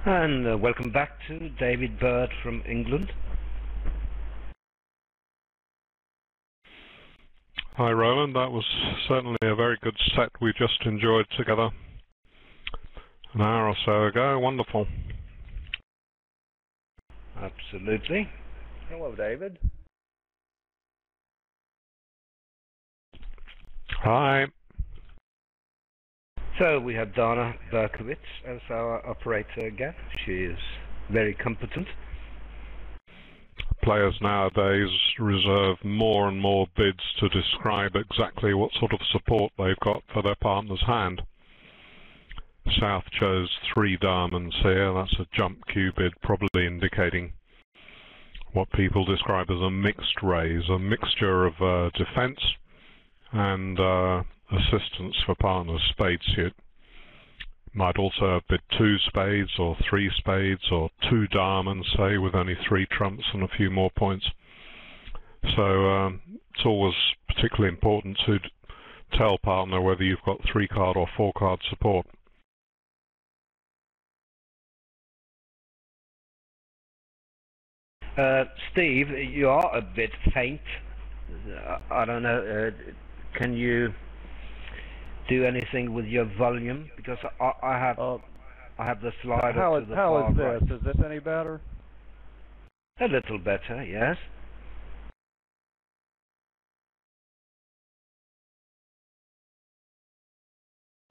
And welcome back to David Bird from England. Hi Roland, that was certainly a very good set we just enjoyed together an hour or so ago. Wonderful. Absolutely. Hello, David. Hi. So we have Dana Berkowitz as our operator again. She is very competent. Players nowadays reserve more and more bids to describe exactly what sort of support they've got for their partner's hand. South chose 3 diamonds here. That's a jump cue bid, probably indicating what people describe as a mixed raise, a mixture of defence and assistance for partner's spade suit. Might also have bid 2 spades or 3 spades or 2 diamonds, say, with only 3 trumps and a few more points. So it's always particularly important to tell partner whether you've got 3-card or 4-card support. Steve, you are a bit faint. I don't know, can you do anything with your volume? Because I have the slider to the far How is right. this? Is this any better? A little better, yes.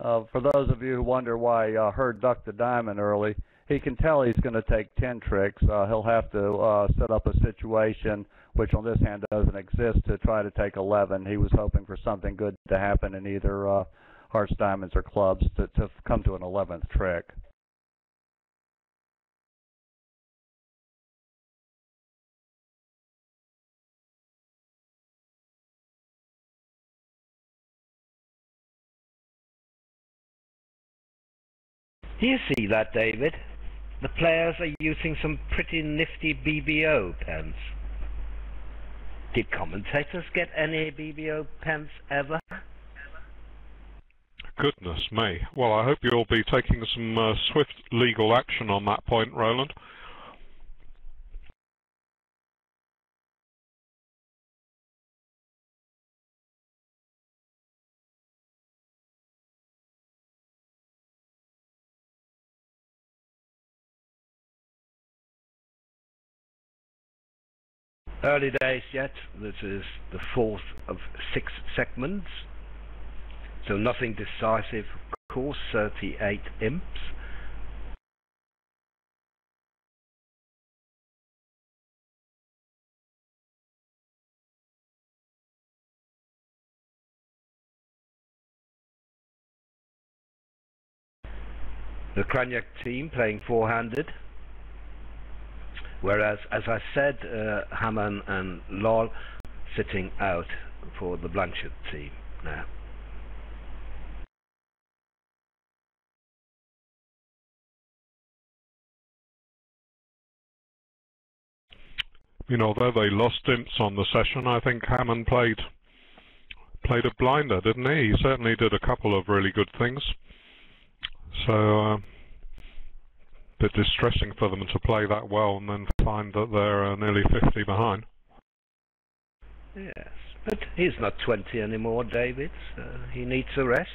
For those of you who wonder why Hurd ducked the diamond early, he can tell he's going to take 10 tricks. He'll have to set up a situation which on this hand doesn't exist to try to take 11. He was hoping for something good to happen in either hearts, diamonds, or clubs to come to an 11th trick. Do you see that, David? The players are using some pretty nifty BBO pens. Did commentators get any BBO pens ever? Goodness me. Well, I hope you'll be taking some swift legal action on that point, Roland. Early days yet. This is the 4th of 6 segments. So nothing decisive, of course, 38 imps. The Kranyak team playing 4-handed. Whereas, as I said, Hammond and Lol sitting out for the Blanchard team now. You know, although they lost imps on the session, I think Hammond played a blinder, didn't he? He certainly did a couple of really good things. So, a bit distressing for them to play that well and then find that they're nearly 50 behind. Yes, but he's not 20 anymore, David. He needs a rest.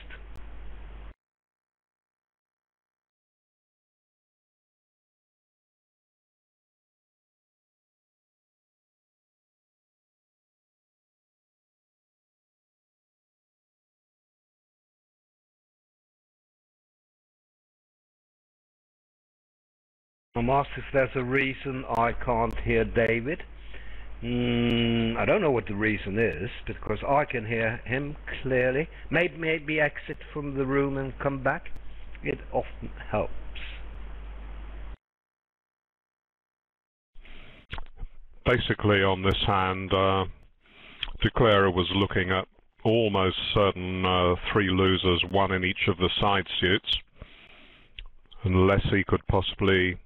I'm asked if there's a reason I can't hear David. I don't know what the reason is, because I can hear him clearly. Maybe exit from the room and come back. It often helps. Basically, on this hand, Declarer was looking at almost certain 3 losers, 1 in each of the side suits, unless he could possibly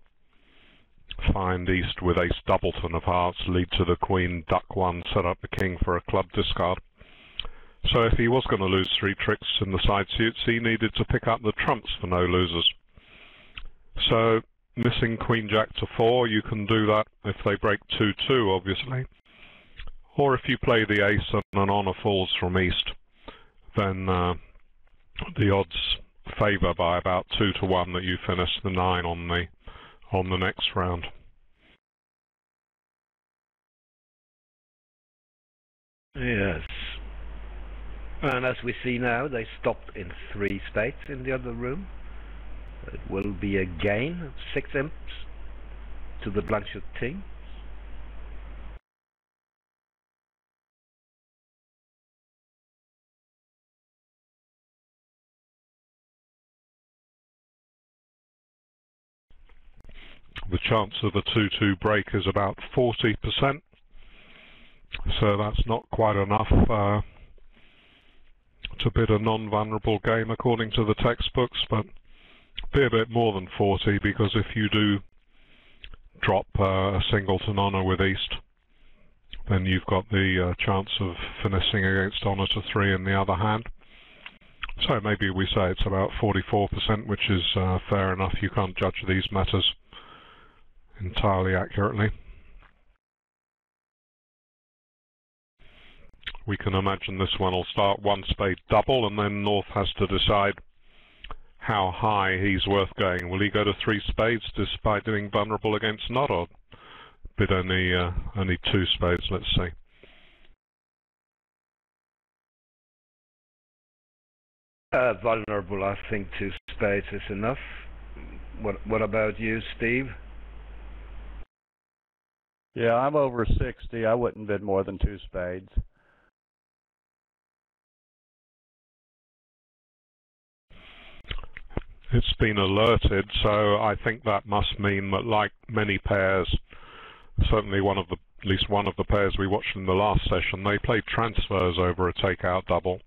find East with Ace Doubleton of hearts, lead to the Queen, duck 1, set up the King for a club discard. So if he was going to lose 3 tricks in the side suits, he needed to pick up the trumps for no losers. So missing Queen Jack to 4, you can do that if they break 2-2, obviously. Or if you play the ace and an honour falls from east, then the odds favour by about 2-1 that you finish the 9 on the next round. Yes. And as we see now, they stopped in 3 spades in the other room. It will be a gain of 6 imps to the Blanchard team. The chance of a 2-2 break is about 40%, so that's not quite enough to bid a non-vulnerable game according to the textbooks, but be a bit more than 40, because if you do drop a singleton honour with east, then you've got the chance of finishing against honour to 3 in the other hand. So maybe we say it's about 44%, which is fair enough. You can't judge these matters entirely accurately. We can imagine this one will start 1 spade double, and then North has to decide how high he's worth going. Will he go to 3 spades despite being vulnerable against nut, or bid only 2 spades, let's see. Vulnerable, I think 2 spades is enough. What about you, Steve? Yeah, I'm over 60. I wouldn't bid more than 2 spades. It's been alerted, so I think that must mean that, like many pairs, certainly at least one of the pairs we watched in the last session, they played transfers over a takeout double.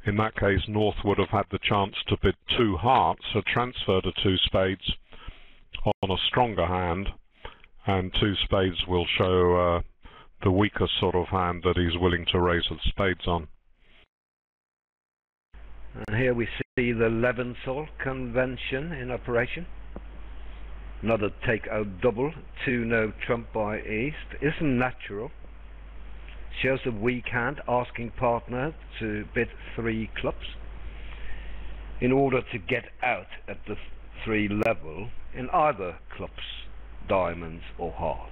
In that case, North would have had the chance to bid 2 hearts, a transfer to 2 spades on a stronger hand, and 2 spades will show the weakest sort of hand that he's willing to raise the spades on. And here we see the Leventhal convention in operation. Another takeout double, 2 no trump by east. Isn't natural. Shows a weak hand, asking partner to bid 3 clubs in order to get out at the 3 level in either clubs, diamonds or hearts.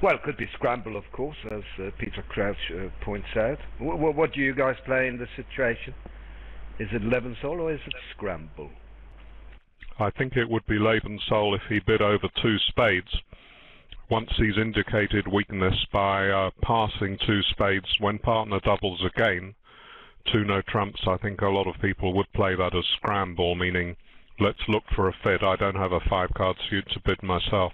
Well, it could be scramble, of course, as Peter Crouch points out. What do you guys play in this situation? Is it Leventhal or is it scramble? I think it would be Leventhal if he bid over 2 spades. Once he's indicated weakness by passing 2 spades, when partner doubles again, 2 no trumps, I think a lot of people would play that as scramble, meaning let's look for a fit. I don't have a 5-card suit to bid myself.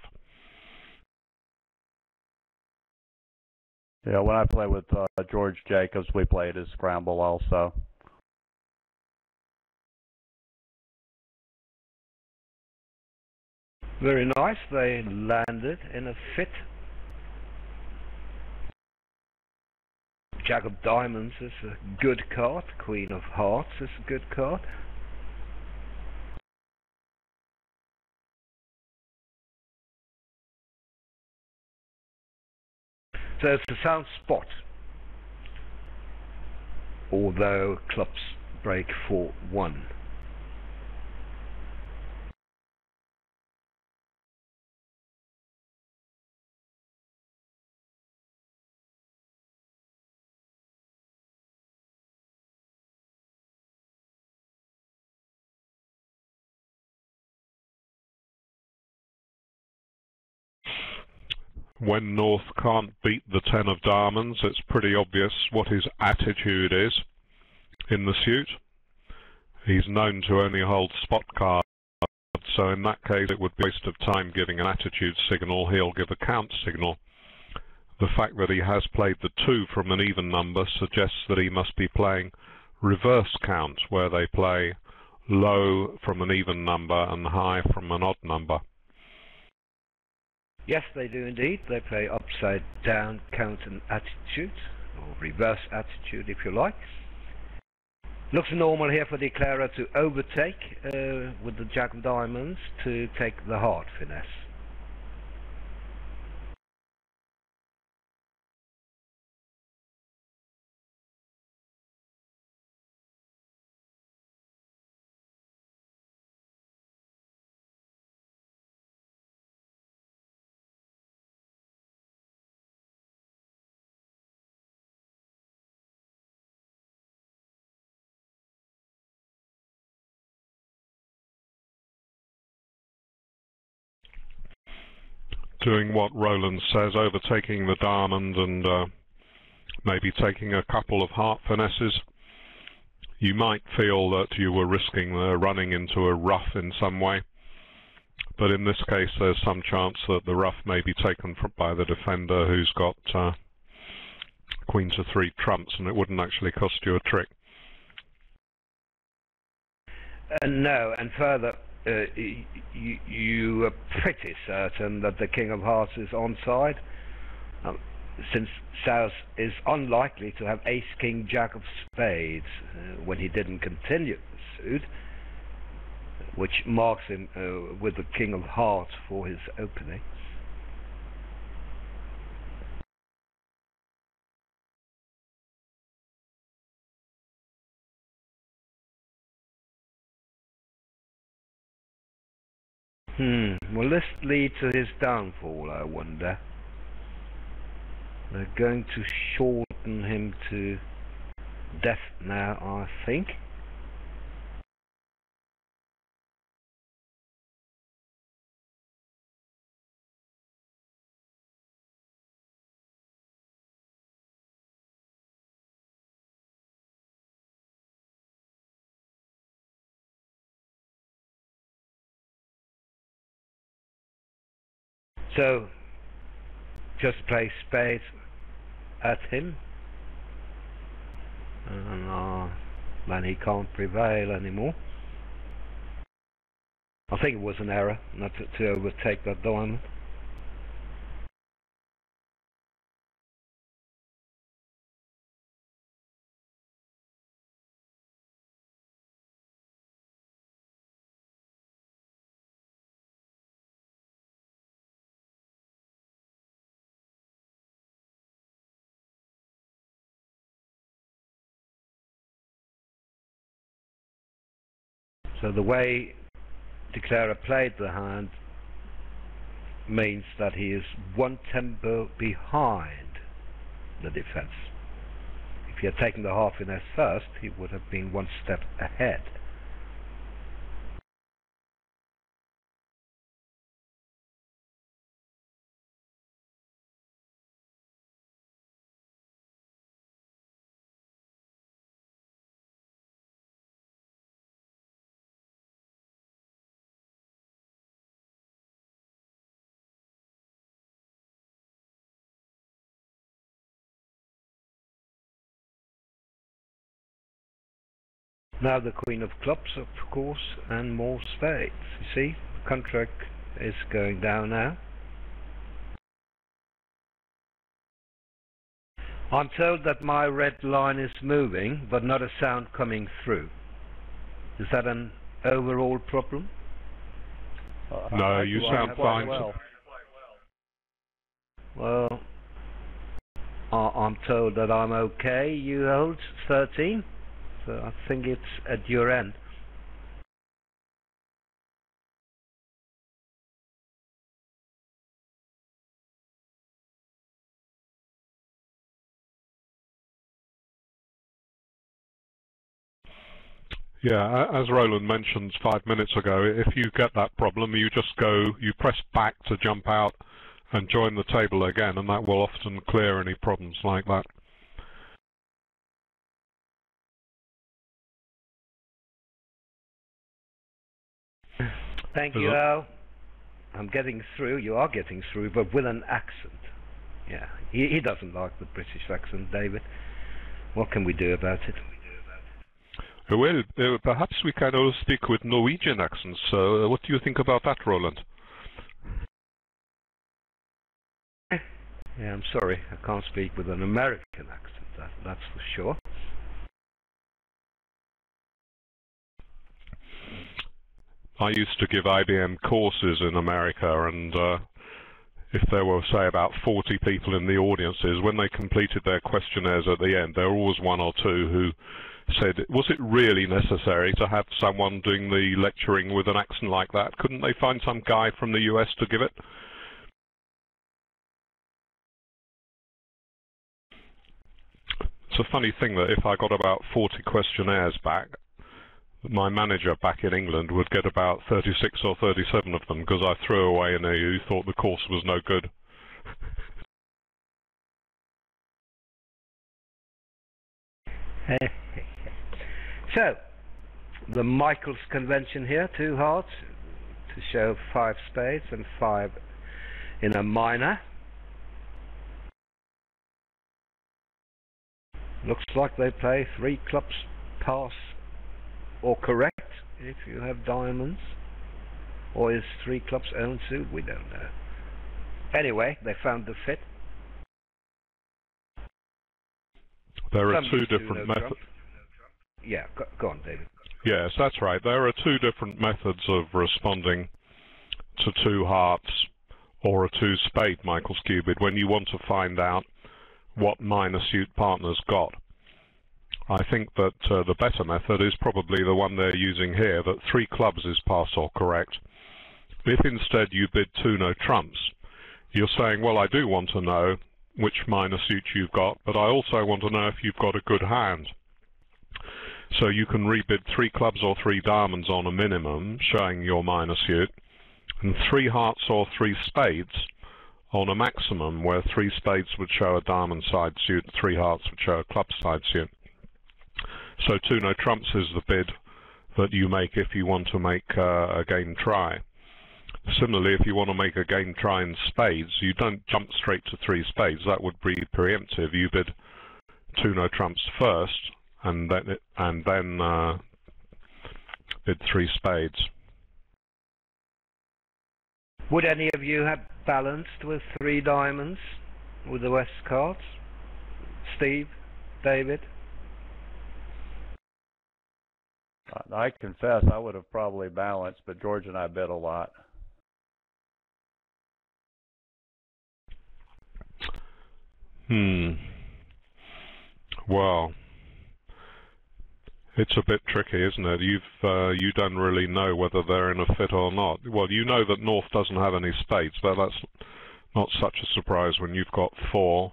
Yeah, when I play with George Jacobs, we play it as scramble also. Very nice, they landed in a fit. Jack of diamonds is a good card, Queen of hearts is a good card. So it's a sound spot, although clubs break 4-1. When North can't beat the 10 of diamonds, it's pretty obvious what his attitude is in the suit. He's known to only hold spot cards, so in that case it would be a waste of time giving an attitude signal. He'll give a count signal. The fact that he has played the 2 from an even number suggests that he must be playing reverse count, where they play low from an even number and high from an odd number. Yes, they do indeed. They play upside down count and attitude, or reverse attitude if you like. Looks normal here for declarer to overtake with the jack of diamonds to take the heart finesse. Doing what Roland says, overtaking the diamond and maybe taking a couple of heart finesses. You might feel that you were risking running into a rough in some way, but in this case there's some chance that the rough may be taken by the defender who's got queen to 3 trumps, and it wouldn't actually cost you a trick. No, and further, you are pretty certain that the King of Hearts is onside, since South is unlikely to have Ace, King, Jack of Spades when he didn't continue the suit, which marks him with the King of Hearts for his opening. Will this lead to his downfall, I wonder? They're going to shorten him to death now, I think. So, just play spades at him, and then he can't prevail anymore. I think it was an error not to overtake that diamond. So the way declarer played the hand means that he is one tempo behind the defense. If he had taken the half finesse first, he would have been one step ahead. Now the Queen of Clubs, of course, and more spades. You see, the contract is going down now. I'm told that my red line is moving, but not a sound coming through. Is that an overall problem? No, you sound fine. Well, I'm told that I'm okay. You hold 13, so I think it's at your end. Yeah, as Roland mentioned 5 minutes ago, if you get that problem, you just you press back to jump out and join the table again, and that will often clear any problems like that. Thank you, Al. I'm getting through. You are getting through, but with an accent. Yeah, he doesn't like the British accent, David. What can we do about it? Well, perhaps we can all speak with Norwegian accents. What do you think about that, Roland? Yeah, I'm sorry. I can't speak with an American accent, that's for sure. I used to give IBM courses in America, and if there were, say, about 40 people in the audiences, when they completed their questionnaires at the end, there were always one or two who said, was it really necessary to have someone doing the lecturing with an accent like that? Couldn't they find some guy from the US to give it? It's a funny thing that if I got about 40 questionnaires back, my manager back in England would get about 36 or 37 of them because I threw away any who thought the course was no good. So, the Michael's convention here, 2 hearts, to show 5 spades and 5 in a minor. Looks like they play 3 clubs pass or correct if you have diamonds, or is 3 clubs own suit, we don't know. Anyway, they found the fit. There are 2 different methods. Yeah, go on, David. Yes, that's right. There are 2 different methods of responding to 2 hearts or a 2 spade Michael's Cupid when you want to find out what minor suit partner's got. I think that the better method is probably the one they're using here, that 3 clubs is pass or correct. If instead you bid 2 no trumps, you're saying, well, I do want to know which minor suit you've got, but I also want to know if you've got a good hand. So you can rebid 3 clubs or 3 diamonds on a minimum, showing your minor suit, and 3 hearts or 3 spades on a maximum, where 3 spades would show a diamond side suit, 3 hearts would show a club side suit. So 2 no trumps is the bid that you make if you want to make a game try. Similarly, if you want to make a game try in spades, you don't jump straight to 3 spades. That would be preemptive. You bid 2 no trumps first, and then bid 3 spades. Would any of you have balanced with 3 diamonds with the West cards? Steve? David? I confess I would have probably balanced, but George and I bid a lot. Well, it's a bit tricky, isn't it? You don't really know whether they're in a fit or not. Well, you know that North doesn't have any spades, but that's not such a surprise when you've got 4.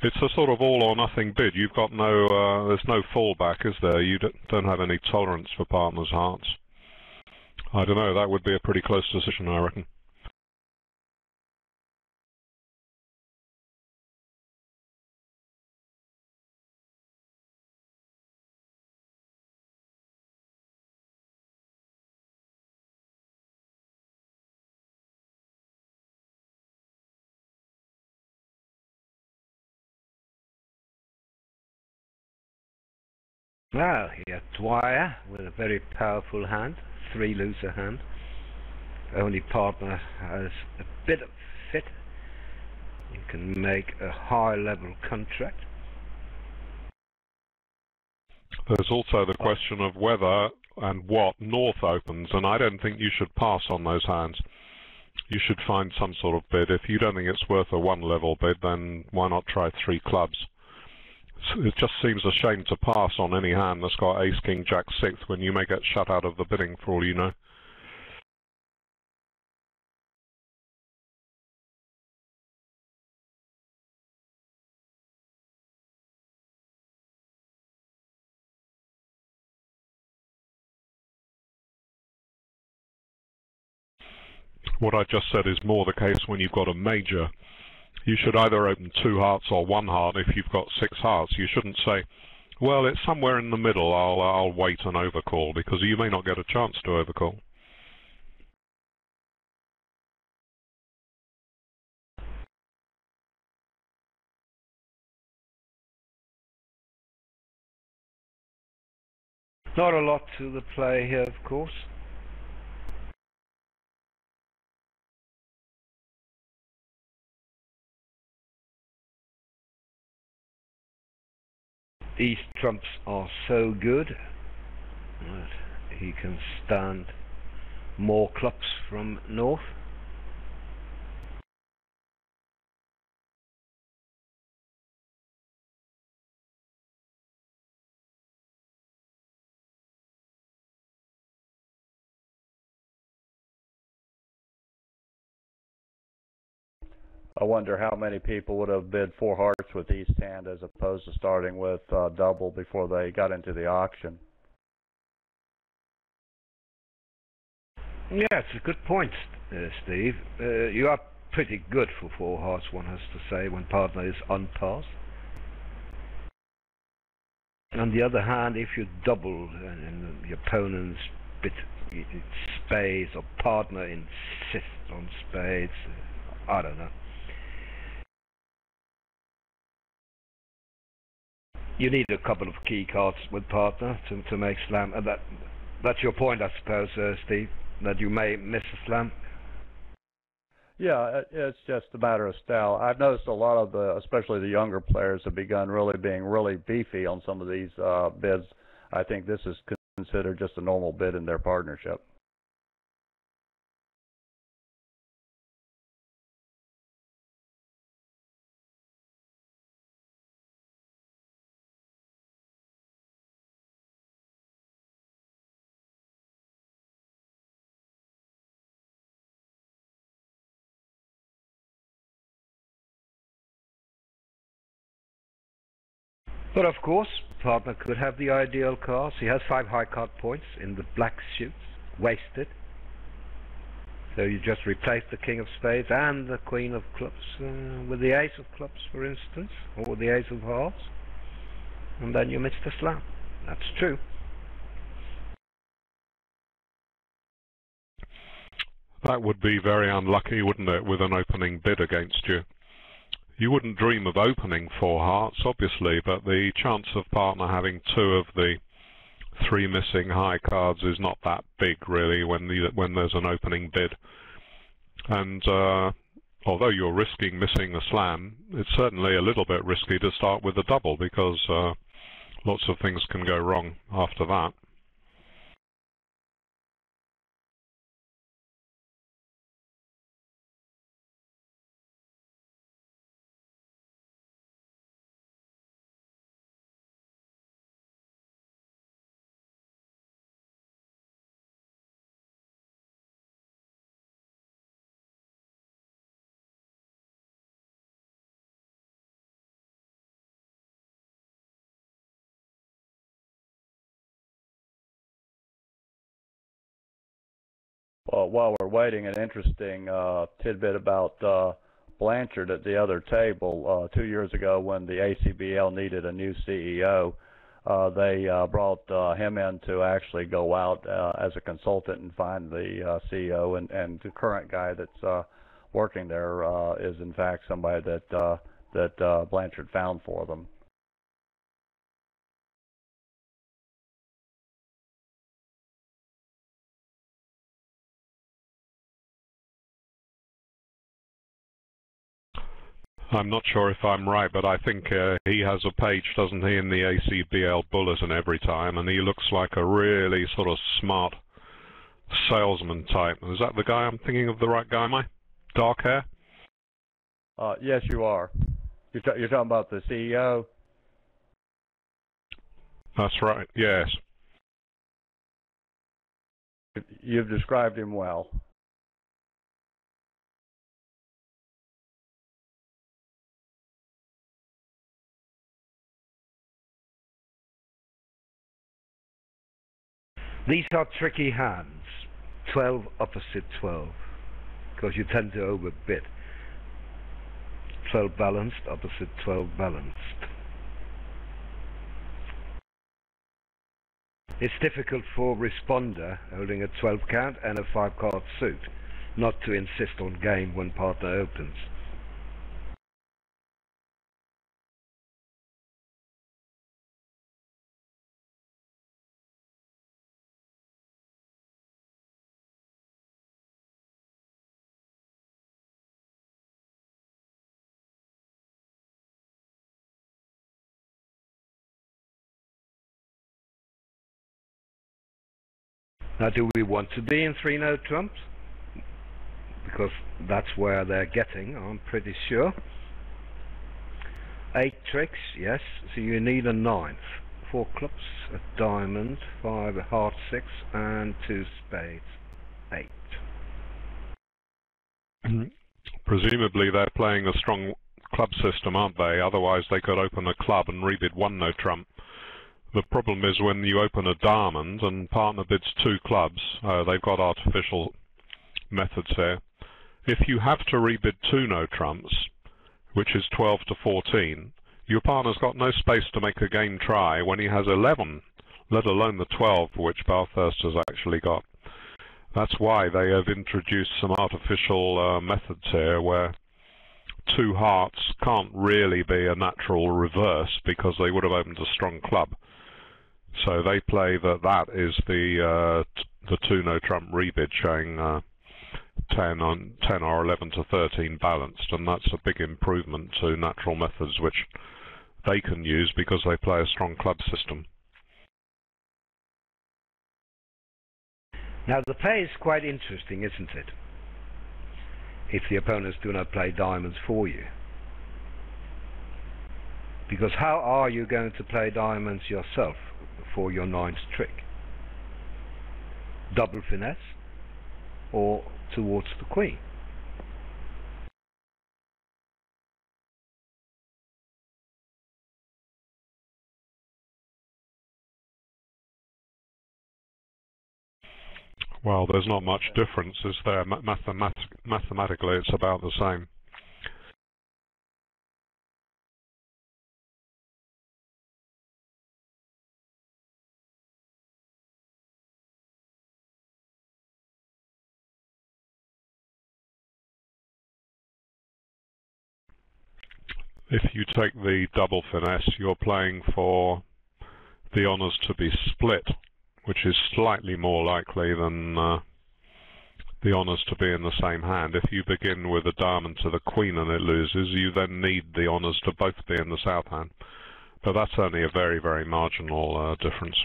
It's a sort of all or nothing bid. You've got no, there's no fallback, is there? You don't have any tolerance for partners' hearts. I don't know, that would be a pretty close decision, I reckon. Well, here Dwyer with a very powerful hand, 3 loser hand. Only partner has a bit of fit. You can make a high level contract. There's also the question of whether and what North opens, and I don't think you should pass on those hands. You should find some sort of bid. If you don't think it's worth a 1 level bid, then why not try 3 clubs? It just seems a shame to pass on any hand that's got ace, king, jack, 6 when you may get shut out of the bidding for all you know. What I just said is more the case when you've got a major. You should either open 2 hearts or 1 heart if you've got 6 hearts. You shouldn't say, well, it's somewhere in the middle, I'll wait and overcall, because you may not get a chance to overcall. Not a lot to the play here, of course. These trumps are so good that he can stand more clubs from north? I wonder how many people would have bid 4 hearts with East Hand as opposed to starting with double before they got into the auction. Yeah, it's a good point, Steve. You are pretty good for 4 hearts, one has to say, when partner is unpassed. On the other hand, if you double and the opponent's bit spades or partner insists on spades, I don't know. You need a couple of key cards with partner to make slam, and that's your point, I suppose, Steve, that you may miss a slam. Yeah, it's just a matter of style. I've noticed a lot of especially the younger players, have begun being really beefy on some of these bids. I think this is considered just a normal bid in their partnership. But of course, partner could have the ideal cards. He has 5 high card points in the black suits, wasted. So you just replace the king of spades and the queen of clubs with the ace of clubs, for instance, or the ace of hearts, and then you miss the slam. That's true. That would be very unlucky, wouldn't it, with an opening bid against you? You wouldn't dream of opening 4 hearts, obviously, but the chance of partner having 2 of the 3 missing high cards is not that big, really, when there's an opening bid. And although you're risking missing a slam, it's certainly a little bit risky to start with a double, because lots of things can go wrong after that. Well, while we're waiting, an interesting tidbit about Blanchard at the other table. 2 years ago, when the ACBL needed a new CEO, they brought him in to actually go out as a consultant and find the CEO, and the current guy that's working there is in fact somebody that Blanchard found for them. I'm not sure if I'm right, but I think he has a page, doesn't he, in the ACBL bulletin every time, and he looks like a really sort of smart salesman type. Is that the guy I'm thinking of, the right guy, am I? Dark hair? Yes, you are. You're talking about the CEO? That's right, yes. You've described him well. These are tricky hands, 12 opposite 12, because you tend to overbid. 12 balanced opposite 12 balanced. It's difficult for responder holding a 12 count and a 5 card suit not to insist on game when partner opens. Now, do we want to be in 3-note trumps? Because that's where they're getting, I'm pretty sure. 8 tricks, yes, so you need a 9th. 4 clubs, a diamond, 5, a heart 6, and 2 spades, 8. Presumably they're playing a strong club system, aren't they? Otherwise they could open a club and rebid 1-note trump. The problem is when you open a diamond and partner bids 2 clubs, they've got artificial methods here. If you have to rebid 2-note trumps, which is 12 to 14, your partner's got no space to make a game try when he has 11, let alone the 12 which Bathurst has actually got. That's why they have introduced some artificial methods here where 2 hearts can't really be a natural reverse because they would have opened a strong club. So they play that is the 2-note trump rebid showing 10 or 11 to 13 balanced, and that's a big improvement to natural methods which they can use because they play a strong club system. Now the play is quite interesting, isn't it? If the opponents do not play diamonds for you. Because how are you going to play diamonds yourself for your 9th trick? Double finesse or towards the queen? Well, there's not much difference, is there? Mathematically, it's about the same. If you take the double finesse, you're playing for the honours to be split, which is slightly more likely than the honours to be in the same hand. If you begin with a diamond to the queen and it loses, you then need the honours to both be in the south hand. But that's only a very, very marginal difference.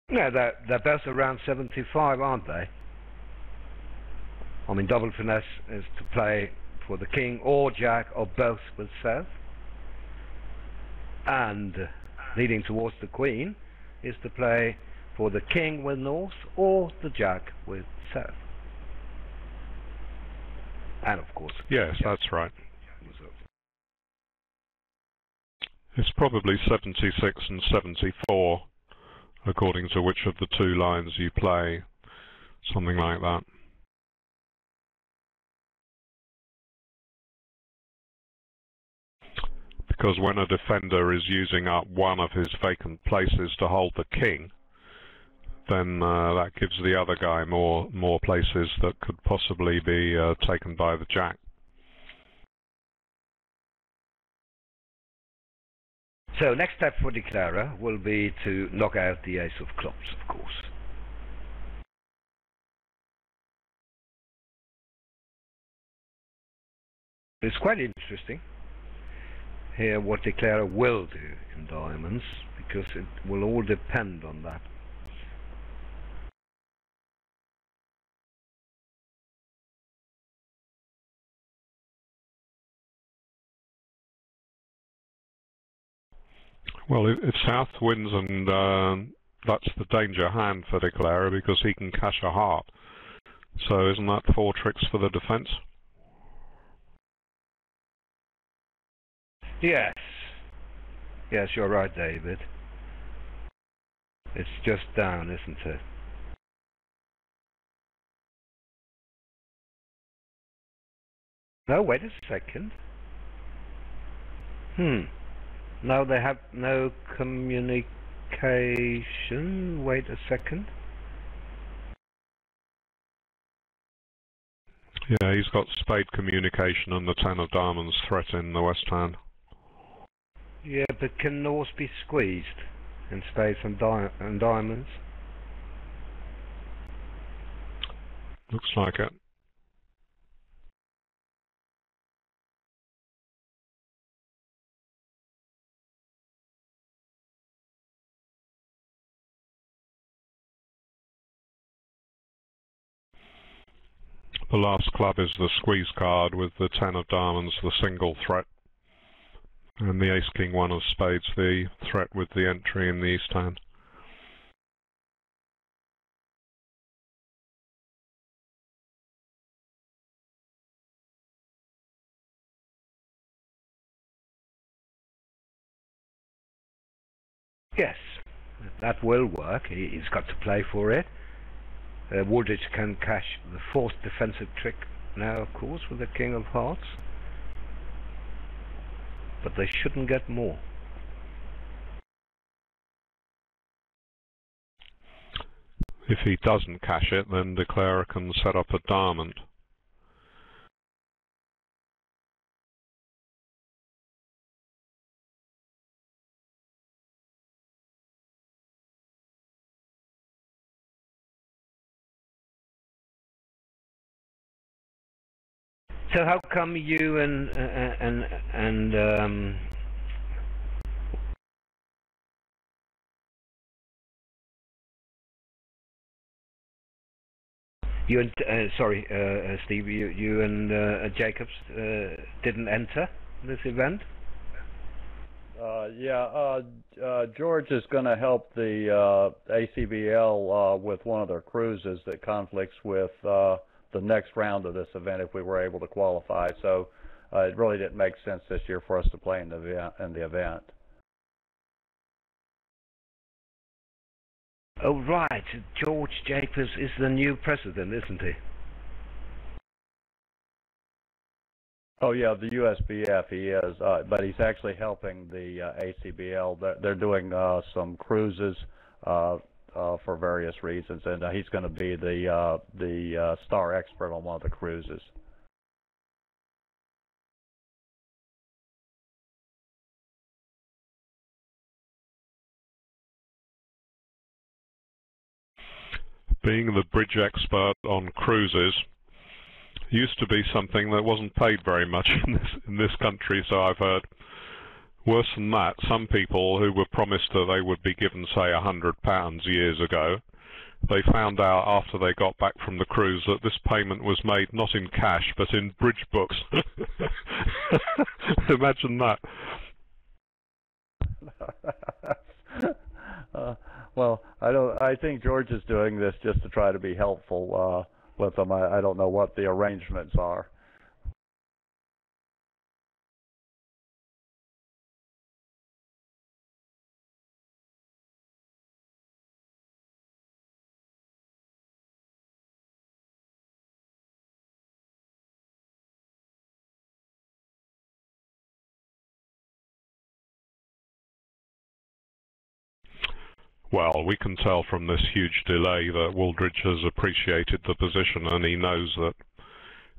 No, they're both around 75, aren't they? I mean, double finesse is to play for the king or jack or both with south. And leading towards the queen is to play for the king with north or the jack with south. And of course... Yes, that's right. It's probably 76 and 74, according to which of the 2 lines you play, something like that. Because when a defender is using up one of his vacant places to hold the king, then that gives the other guy more places that could possibly be taken by the jack. So next step for declarer will be to knock out the ace of clubs, of course. It's quite interesting here what declarer will do in diamonds, because it will all depend on that. Well, if south wins, and that's the danger hand for declarer, because he can cash a heart. So isn't that 4 tricks for the defence? Yes. Yes, you're right, David. It's just down, isn't it? No, wait a second. Now they have no communication. Wait a second. Yeah, he's got spade communication and the 10 of diamonds threat in the west hand. Yeah, but can Norse be squeezed in spades and diamonds? Looks like it. The last club is the squeeze card with the 10 of diamonds, the single threat, and the ace-king 1 of spades, the threat with the entry in the east hand. Yes, that will work. He's got to play for it. Wooldridge can cash the fourth defensive trick now, of course, with the king of hearts. But they shouldn't get more. If he doesn't cash it, then declarer can set up a diamond. So how come you and you and Steve, you and Jacobs didn't enter this event? George is going to help the ACBL with one of their cruises that conflicts with the next round of this event if we were able to qualify. So it really didn't make sense this year for us to play in the event. Oh right, George Jacobs is the new president, isn't he? Oh yeah, the USBF he is, but he's actually helping the ACBL. They're doing some cruises for various reasons, and he's going to be the star expert on one of the cruises. Being the bridge expert on cruises used to be something that wasn't paid very much in this country, so I've heard. Worse than that, some people who were promised that they would be given, say, £100 years ago, they found out after they got back from the cruise that this payment was made not in cash but in bridge books. Imagine that. Well, I think George is doing this just to try to be helpful with them. I don't know what the arrangements are. Well, we can tell from this huge delay that Wooldridge has appreciated the position, and he knows that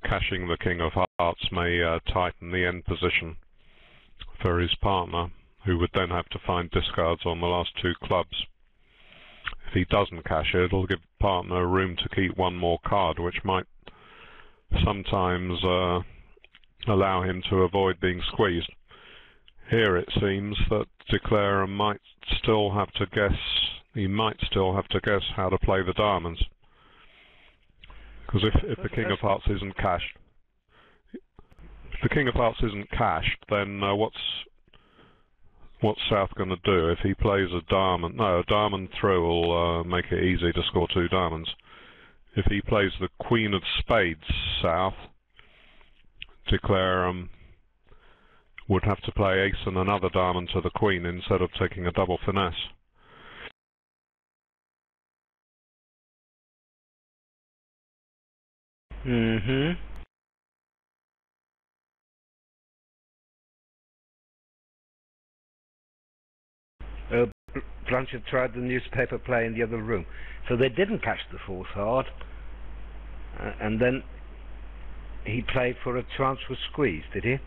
cashing the king of hearts may tighten the end position for his partner, who would then have to find discards on the last two clubs. If he doesn't cash it, it'll give the partner room to keep one more card, which might sometimes allow him to avoid being squeezed. Here it seems that declarer might still have to guess. He might still have to guess how to play the diamonds, because if the king of hearts isn't cashed, then what's South going to do if he plays a diamond? No, a diamond throw will make it easy to score two diamonds. If he plays the queen of spades, South, declarer would have to play ace and another diamond to the queen instead of taking a double finesse. Blanchard tried the newspaper play in the other room, so they didn't catch the fourth card, and then he played for a transfer squeeze, did he?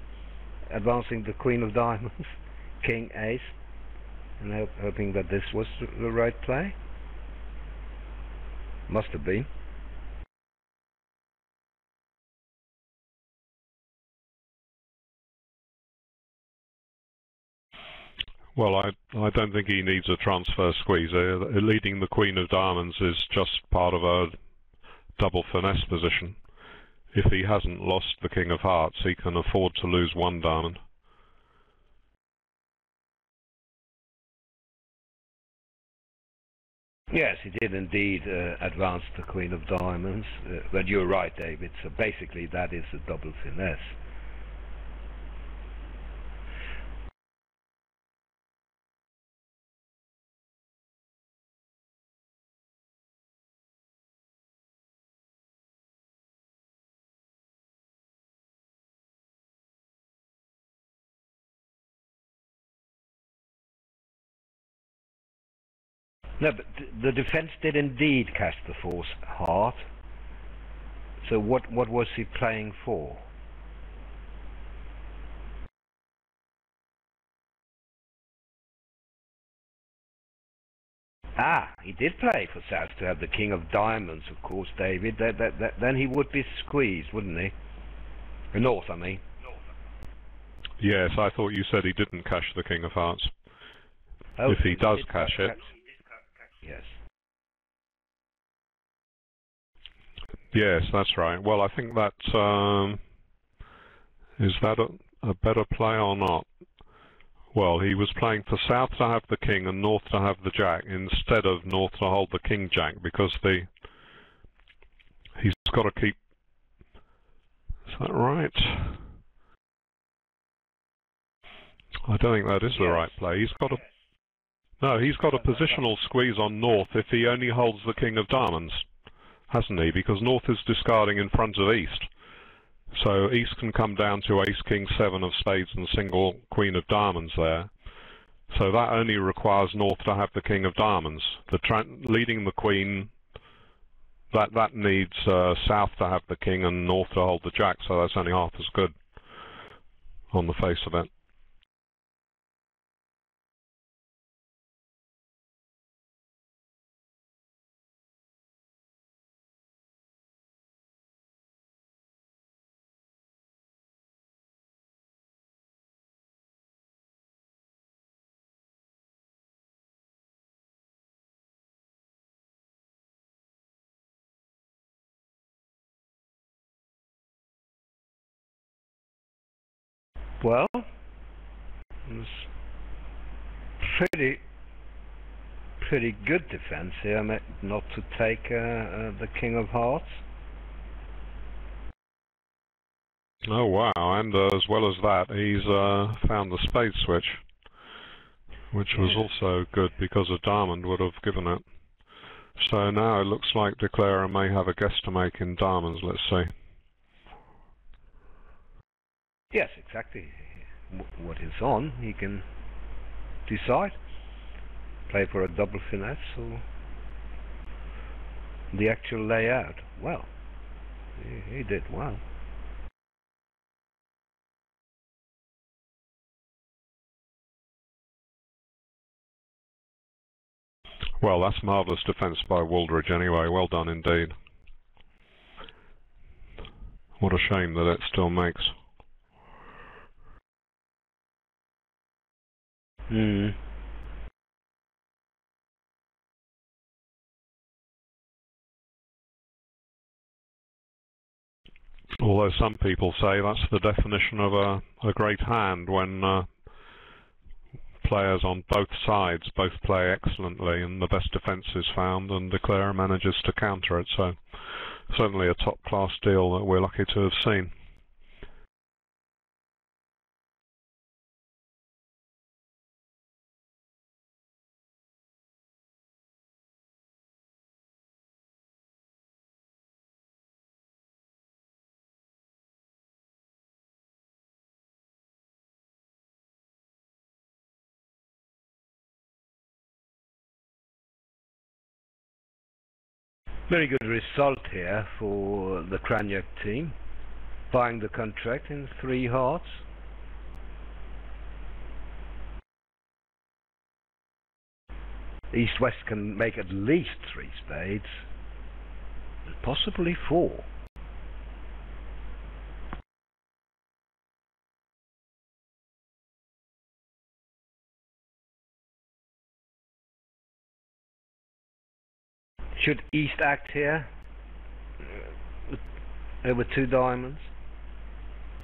Advancing the queen of diamonds, king ace, and hoping that this was the right play. Must have been. Well, I don't think he needs a transfer squeeze. Leading the queen of diamonds is just part of a double finesse position. if he hasn't lost the king of hearts, he can afford to lose one diamond. Yes, he did indeed advance the queen of diamonds, but you're right, David, so basically that is a double finesse. No, but the defense did indeed catch the false heart. So what was he playing for? Ah, he did play for South to have the king of diamonds, of course, David. Then he would be squeezed, wouldn't he? The North, I mean. Yes, I thought you said he didn't cash the king of hearts. Oh, if he does cash it. Yes. Yes, that's right. Well, I think that is that a better play or not? Well, he was playing for South to have the king and North to have the jack instead of North to hold the king jack, because he's got to keep. Is that right? I don't think that is the right play. He's got a positional squeeze on North if he only holds the king of diamonds, hasn't he? Because North is discarding in front of East. So East can come down to ace, king, seven of spades and single queen of diamonds there. So that only requires North to have the king of diamonds. Leading the queen, that needs South to have the king and North to hold the jack, so that's only half as good on the face of it. Well, it was pretty good defense here, not to take the king of hearts. Oh wow, and as well as that, he's found the spade switch, which was also good because a diamond would have given it. So now it looks like Declarer may have a guess to make in diamonds, let's see. Yes, exactly. What is on, he can decide. Play for a double finesse or the actual layout. Well, he did well. Well, that's marvellous defence by Wooldridge anyway. Well done indeed. What a shame that it still makes. Although some people say that's the definition of a great hand, when players on both sides both play excellently and the best defence is found and Declarer manages to counter it. So certainly a top class deal that we're lucky to have seen. Very good result here for the Kranyak team, buying the contract in 3 hearts. East-West can make at least 3 spades, and possibly 4. Should East act here? with 2 diamonds.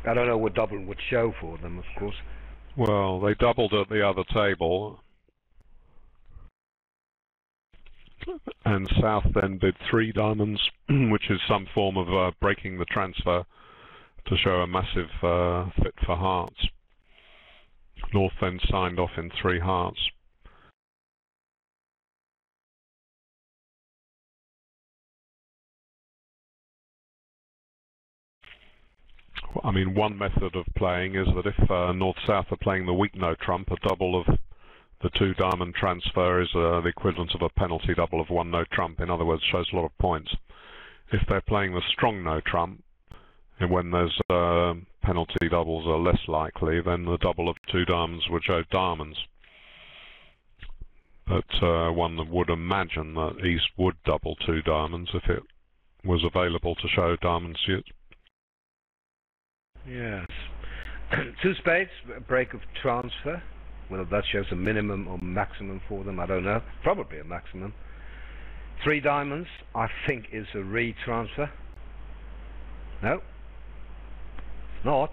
I don't know what double would show for them, of course. Well, they doubled at the other table, and South then bid 3 diamonds, which is some form of breaking the transfer to show a massive fit for hearts. North then signed off in 3 hearts. I mean, one method of playing is that if North-South are playing the weak no trump, a double of the 2 diamond transfer is the equivalent of a penalty double of 1 no trump. In other words, shows a lot of points. If they're playing the strong no trump, and when there's penalty doubles are less likely, then the double of 2 diamonds would show diamonds. But one would imagine that East would double 2 diamonds if it was available to show diamonds. Yes. 2 spades, break of transfer. Well, that shows a minimum or maximum for them, I don't know. Probably a maximum. 3 diamonds, I think, is a re-transfer. No, it's not.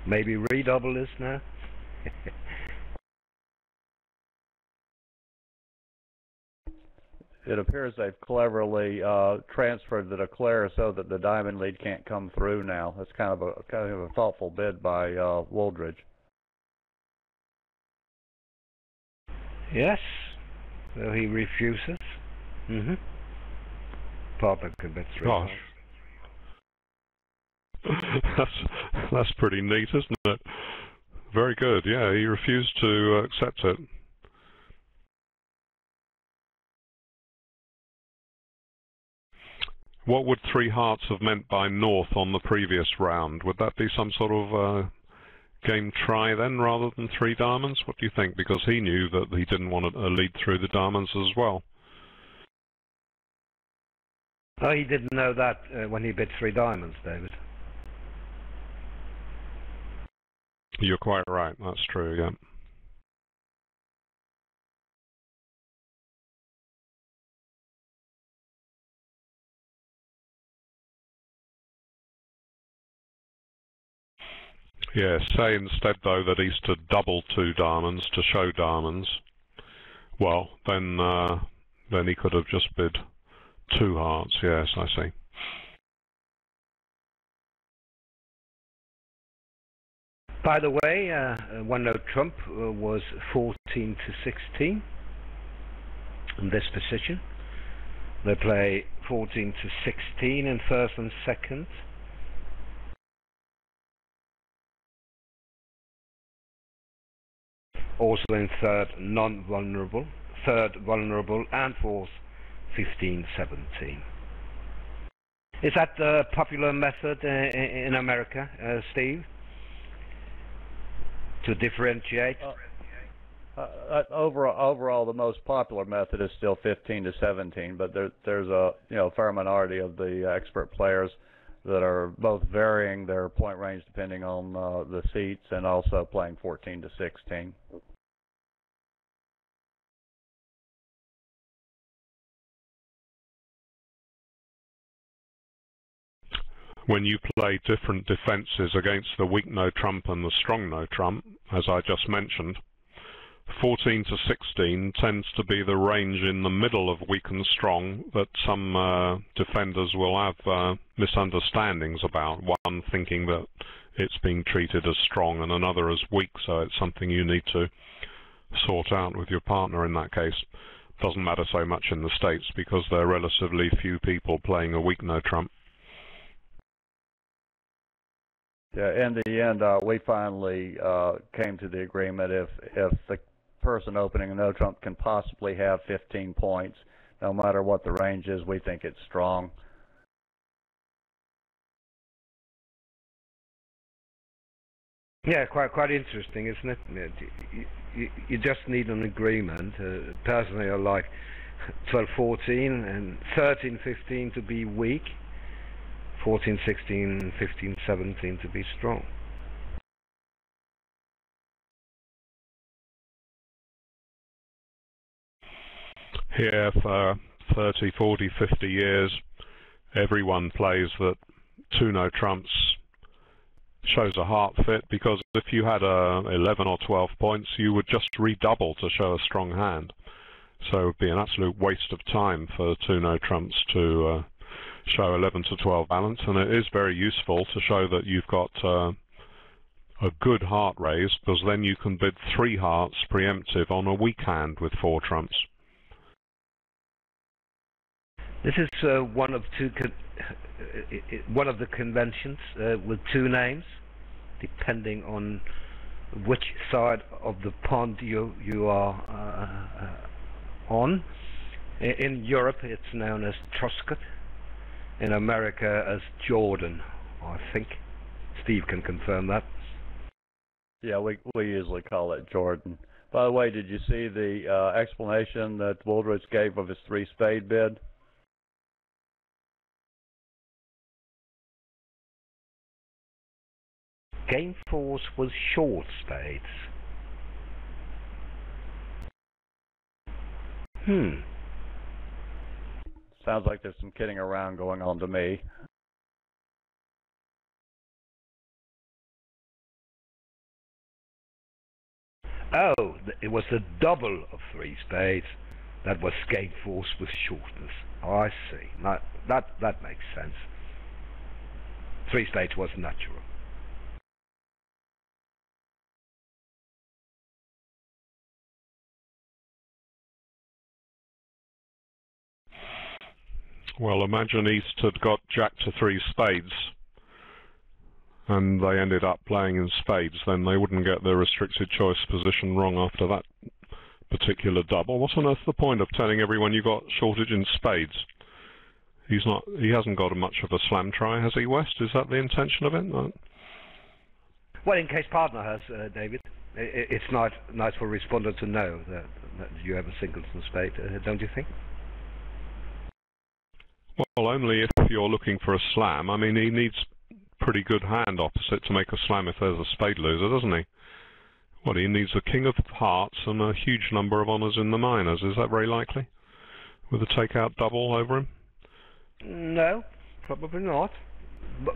Maybe redouble is now. It appears they've cleverly transferred the declare so that the diamond lead can't come through now. That's kind of a thoughtful bid by Wooldridge. Yes, so he refuses. Partner can bet 3 Gosh. That's pretty neat, isn't it? Very good, yeah, he refused to accept it. What would 3 hearts have meant by North on the previous round? Would that be some sort of game try then, rather than 3 diamonds? What do you think? Because he knew that he didn't want a lead through the diamonds as well. Oh, he didn't know that when he bid 3 diamonds, David. You're quite right, that's true, yeah. Yeah, say instead though that East had doubled 2 diamonds to show diamonds. Well, then he could have just bid 2 hearts. Yes, I see. By the way, 1 no trump was 14 to 16 in this position. They play 14 to 16 in first and second. Also in third, non-vulnerable, third vulnerable, and fourth, 15-17. Is that the popular method in America, Steve? To differentiate? Overall, the most popular method is still 15 to 17, but there's a fair minority of the expert players that are both varying their point range depending on the seats and also playing 14 to 16. When you play different defences against the weak no trump and the strong no trump, as I just mentioned, 14 to 16 tends to be the range in the middle of weak and strong that some defenders will have misunderstandings about, one thinking that it's being treated as strong and another as weak, so it's something you need to sort out with your partner in that case. Doesn't matter so much in the States because there are relatively few people playing a weak no trump. Yeah, in the end, we finally came to the agreement if the person opening a no trump can possibly have 15 points, no matter what the range is, we think it's strong. Yeah, quite interesting, isn't it? You just need an agreement. Personally, I like 12-14 and 13-15 to be weak, 14-16, 15-17 to be strong. Here, 30, 40, 50 years, everyone plays that 2-no trumps shows a heart fit, because if you had 11 or 12 points, you would just redouble to show a strong hand. So it would be an absolute waste of time for 2-no trumps to show 11 to 12 balance, and it is very useful to show that you've got a good heart raise, because then you can bid 3 hearts preemptive on a weak hand with 4 trumps. This is one of the conventions with 2 names, depending on which side of the pond you are on. In Europe, it's known as Truscott. In America, as Jordan, I think. Steve can confirm that. Yeah, we usually call it Jordan. By the way, did you see the explanation that Wooldridge gave of his 3-spade bid? Game force was short spades. Sounds like there's some kidding around going on to me. Oh, it was the double of 3 spades that was game force with shortness. I see. Now, that makes sense. 3 spades was natural. Well, imagine East had got jack to 3 spades, and they ended up playing in spades. Then they wouldn't get their restricted choice position wrong after that particular double. What on earth's the point of telling everyone you got shortage in spades? He hasn't got much of a slam try, has he, West? Is that the intention of it? No. Well, in case partner has, David, it's nice for a responder to know that you have a singleton spade, don't you think? Well, only if you're looking for a slam. I mean, he needs pretty good hand opposite to make a slam if there's a spade loser, doesn't he? Well, he needs a king of hearts and a huge number of honours in the minors. Is that very likely? With a takeout double over him? No, probably not.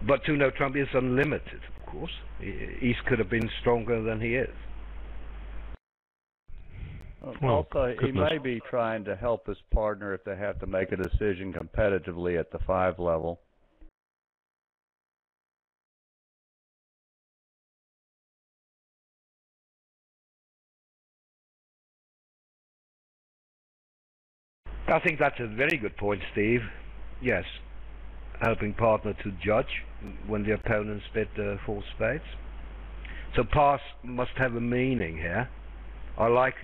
But 2-no trump is unlimited, of course. East could have been stronger than he is. Well, also, he may be trying to help his partner if they have to make a decision competitively at the 5 level. I think that's a very good point, Steve. Yes, helping partner to judge when the opponents bid 4 spades. So pass must have a meaning here. I like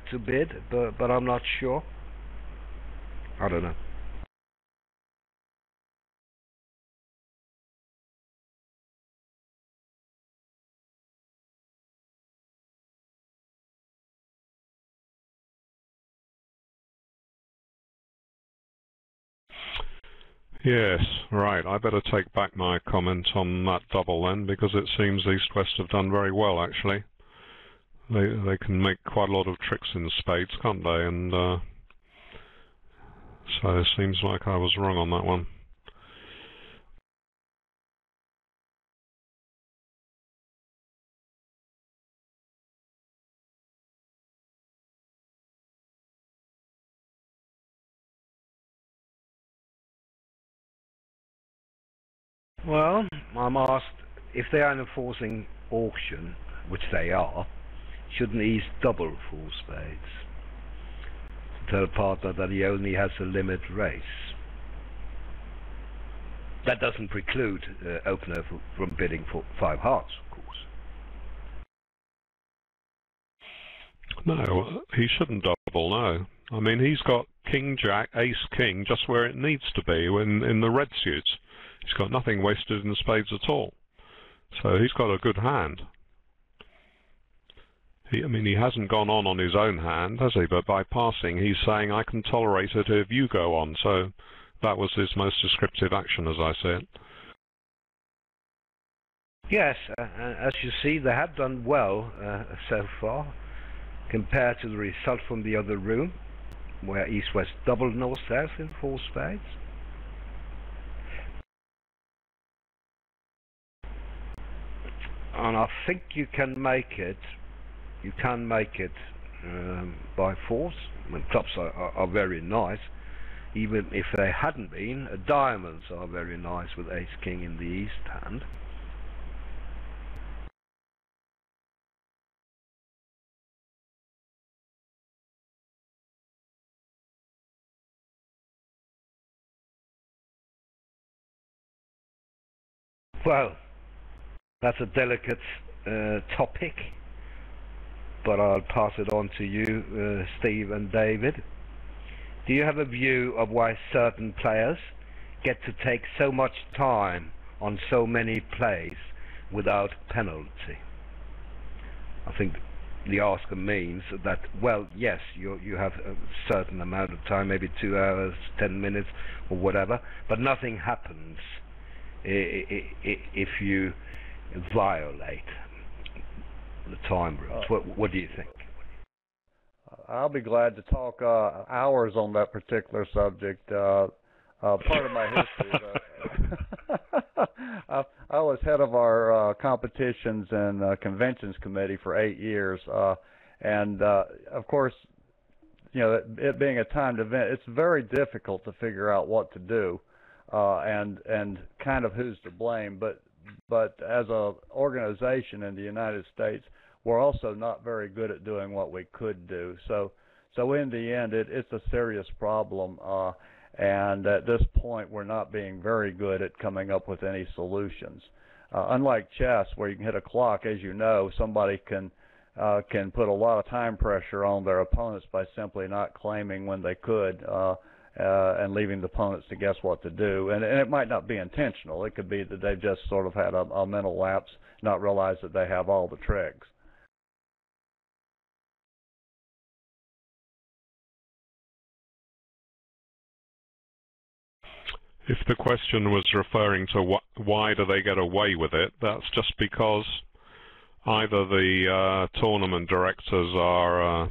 to bid, but I'm not sure. I don't know. Yes, right. I better take back my comment on that double then, because it seems East-West have done very well, actually. They can make quite a lot of tricks in spades, can't they? And so it seems like I was wrong on that one. Well, I'm asked, if they are in a forcing auction, which they are, shouldn't East double 4 spades? To tell partner that he only has a limit race. That doesn't preclude opener from bidding for 5 hearts, of course. No, he shouldn't double, no. I mean, he's got king, jack, ace, king, just where it needs to be in the red suits. He's got nothing wasted in the spades at all. So he's got a good hand. I mean, he hasn't gone on his own hand, has he? But by passing, he's saying, I can tolerate it if you go on. So that was his most descriptive action, as I see it. Yes, as you see, they have done well so far, compared to the result from the other room. where east-west double north-south in four spades. And I think you can make it. You can make it by force. When clubs are very nice, even if they hadn't been. Diamonds are very nice with ace-king in the east hand. Well, that's a delicate topic, but I'll pass it on to you, Steve and David. Do you have a view of why certain players get to take so much time on so many plays without penalty? I think the asker means that, well, yes, you have a certain amount of time, maybe 2 hours, 10 minutes, or whatever, but nothing happens if you violate the time rules. What do you think? I'll be glad to talk hours on that particular subject. Part of my history, I was head of our competitions and conventions committee for 8 years, and of course, you know, it being a timed event, it's very difficult to figure out what to do and kind of who's to blame. But as an organization in the United States, we're also not very good at doing what we could do. So in the end, it's a serious problem, and at this point, we're not being very good at coming up with any solutions. Unlike chess, where you can hit a clock, as you know, somebody can put a lot of time pressure on their opponents by simply not claiming when they could, and leaving the opponents to guess what to do. And it might not be intentional. It could be that they've just sort of had a mental lapse, not realize that they have all the tricks. If the question was referring to why do they get away with it, that's just because either the tournament directors are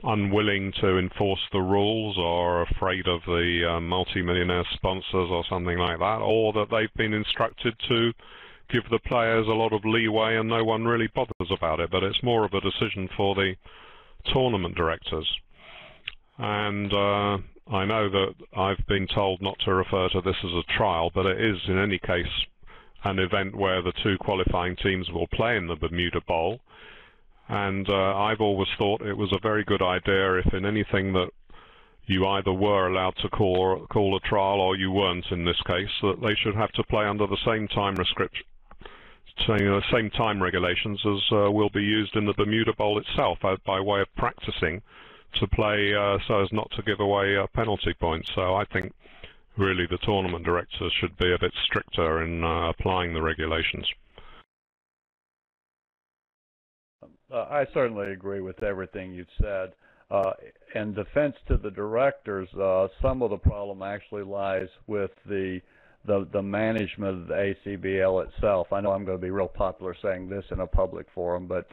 unwilling to enforce the rules or afraid of the multi-millionaire sponsors or something like that, or that they've been instructed to give the players a lot of leeway and no one really bothers about it. But it's more of a decision for the tournament directors. And I know that I've been told not to refer to this as a trial, but it is in any case an event where the two qualifying teams will play in the Bermuda Bowl. And I've always thought it was a very good idea if in anything that you either were allowed to call a trial or you weren't in this case, that they should have to play under the same time restriction, the same time regulations as will be used in the Bermuda Bowl itself by way of practicing to play so as not to give away penalty points. So I think really the tournament directors should be a bit stricter in applying the regulations. I certainly agree with everything you've said. In defense to the directors, some of the problem actually lies with the management of the ACBL itself. I know I'm going to be real popular saying this in a public forum, but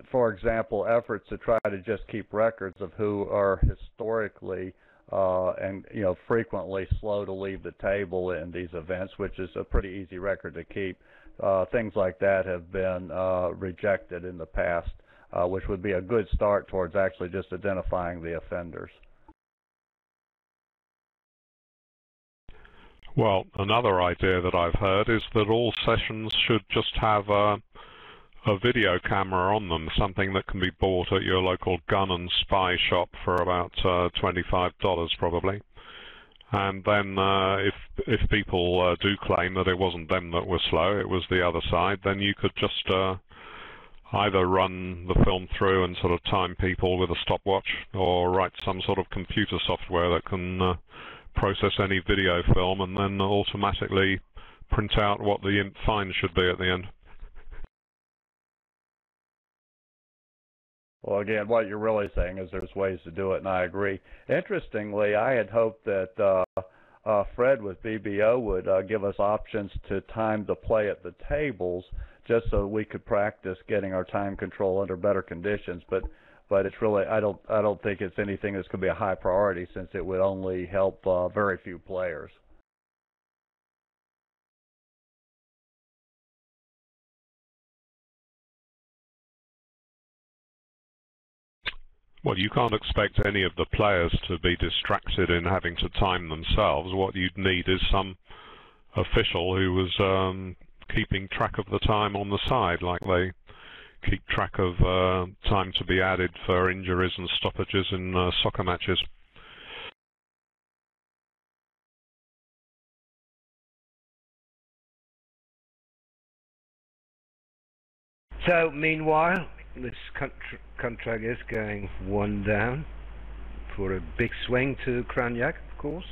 for example, efforts to try to just keep records of who are historically and frequently slow to leave the table in these events, which is a pretty easy record to keep. Things like that have been rejected in the past, which would be a good start towards actually just identifying the offenders. Well, another idea that I've heard is that all sessions should just have a video camera on them, something that can be bought at your local gun and spy shop for about $25 probably. And then if people do claim that it wasn't them that were slow, it was the other side, then you could just either run the film through and sort of time people with a stopwatch, or write some sort of computer software that can process any video film and then automatically print out what the fine should be at the end. Well, again, what you're really saying is there's ways to do it, and I agree. Interestingly, I had hoped that Fred with BBO would give us options to time the play at the tables, just so we could practice getting our time control under better conditions. But but it's really I don't think it's anything that's going to be a high priority since it would only help very few players. Well, you can't expect any of the players to be distracted in having to time themselves. What you'd need is some official who was keeping track of the time on the side, like they keep track of time to be added for injuries and stoppages in soccer matches. So, meanwhile, this contract is going one down for a big swing to Kranyak, of course.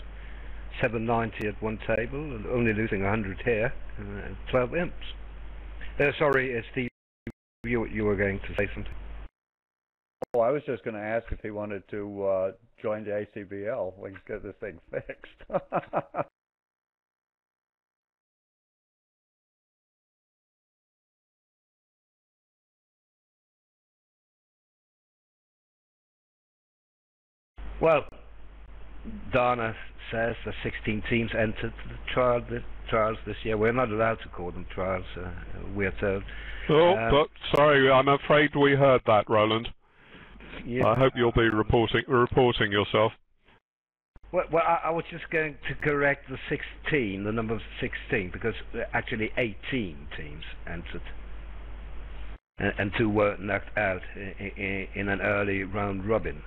790 at one table, and only losing 100 here, 12 imps. Sorry, Steve, you were going to say something. Oh, I was just going to ask if he wanted to join the ACBL. We can get this thing fixed. Well, Dana says that 16 teams entered the trials this year. We're not allowed to call them trials, we're told. Oh, but sorry, I'm afraid we heard that, Roland. Yeah. I hope you'll be reporting yourself. Well, I was just going to correct the 16, the number of 16, because actually 18 teams entered. And 2 were knocked out in an early round robin.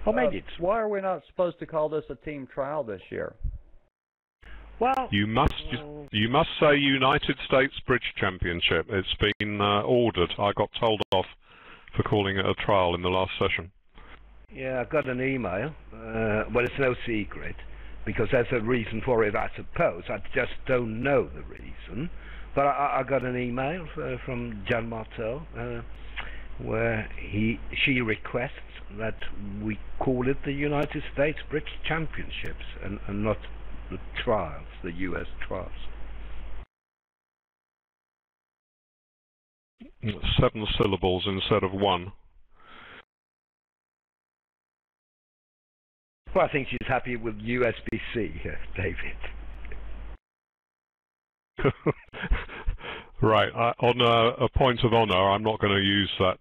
Or maybe it's... Why are we not supposed to call this a team trial this year? Well, you must say United States Bridge Championship. It's been ordered. I got told off for calling it a trial in the last session. Yeah, I got an email. Well, it's no secret, because there's a reason for it, I suppose. I just don't know the reason. But I got an email from John Martel, where she requests that we call it the United States Bridge Championships and not the trials, the US trials. 7 syllables instead of 1. Well, I think she's happy with USBC, David. Right. On a point of honour, I'm not going to use that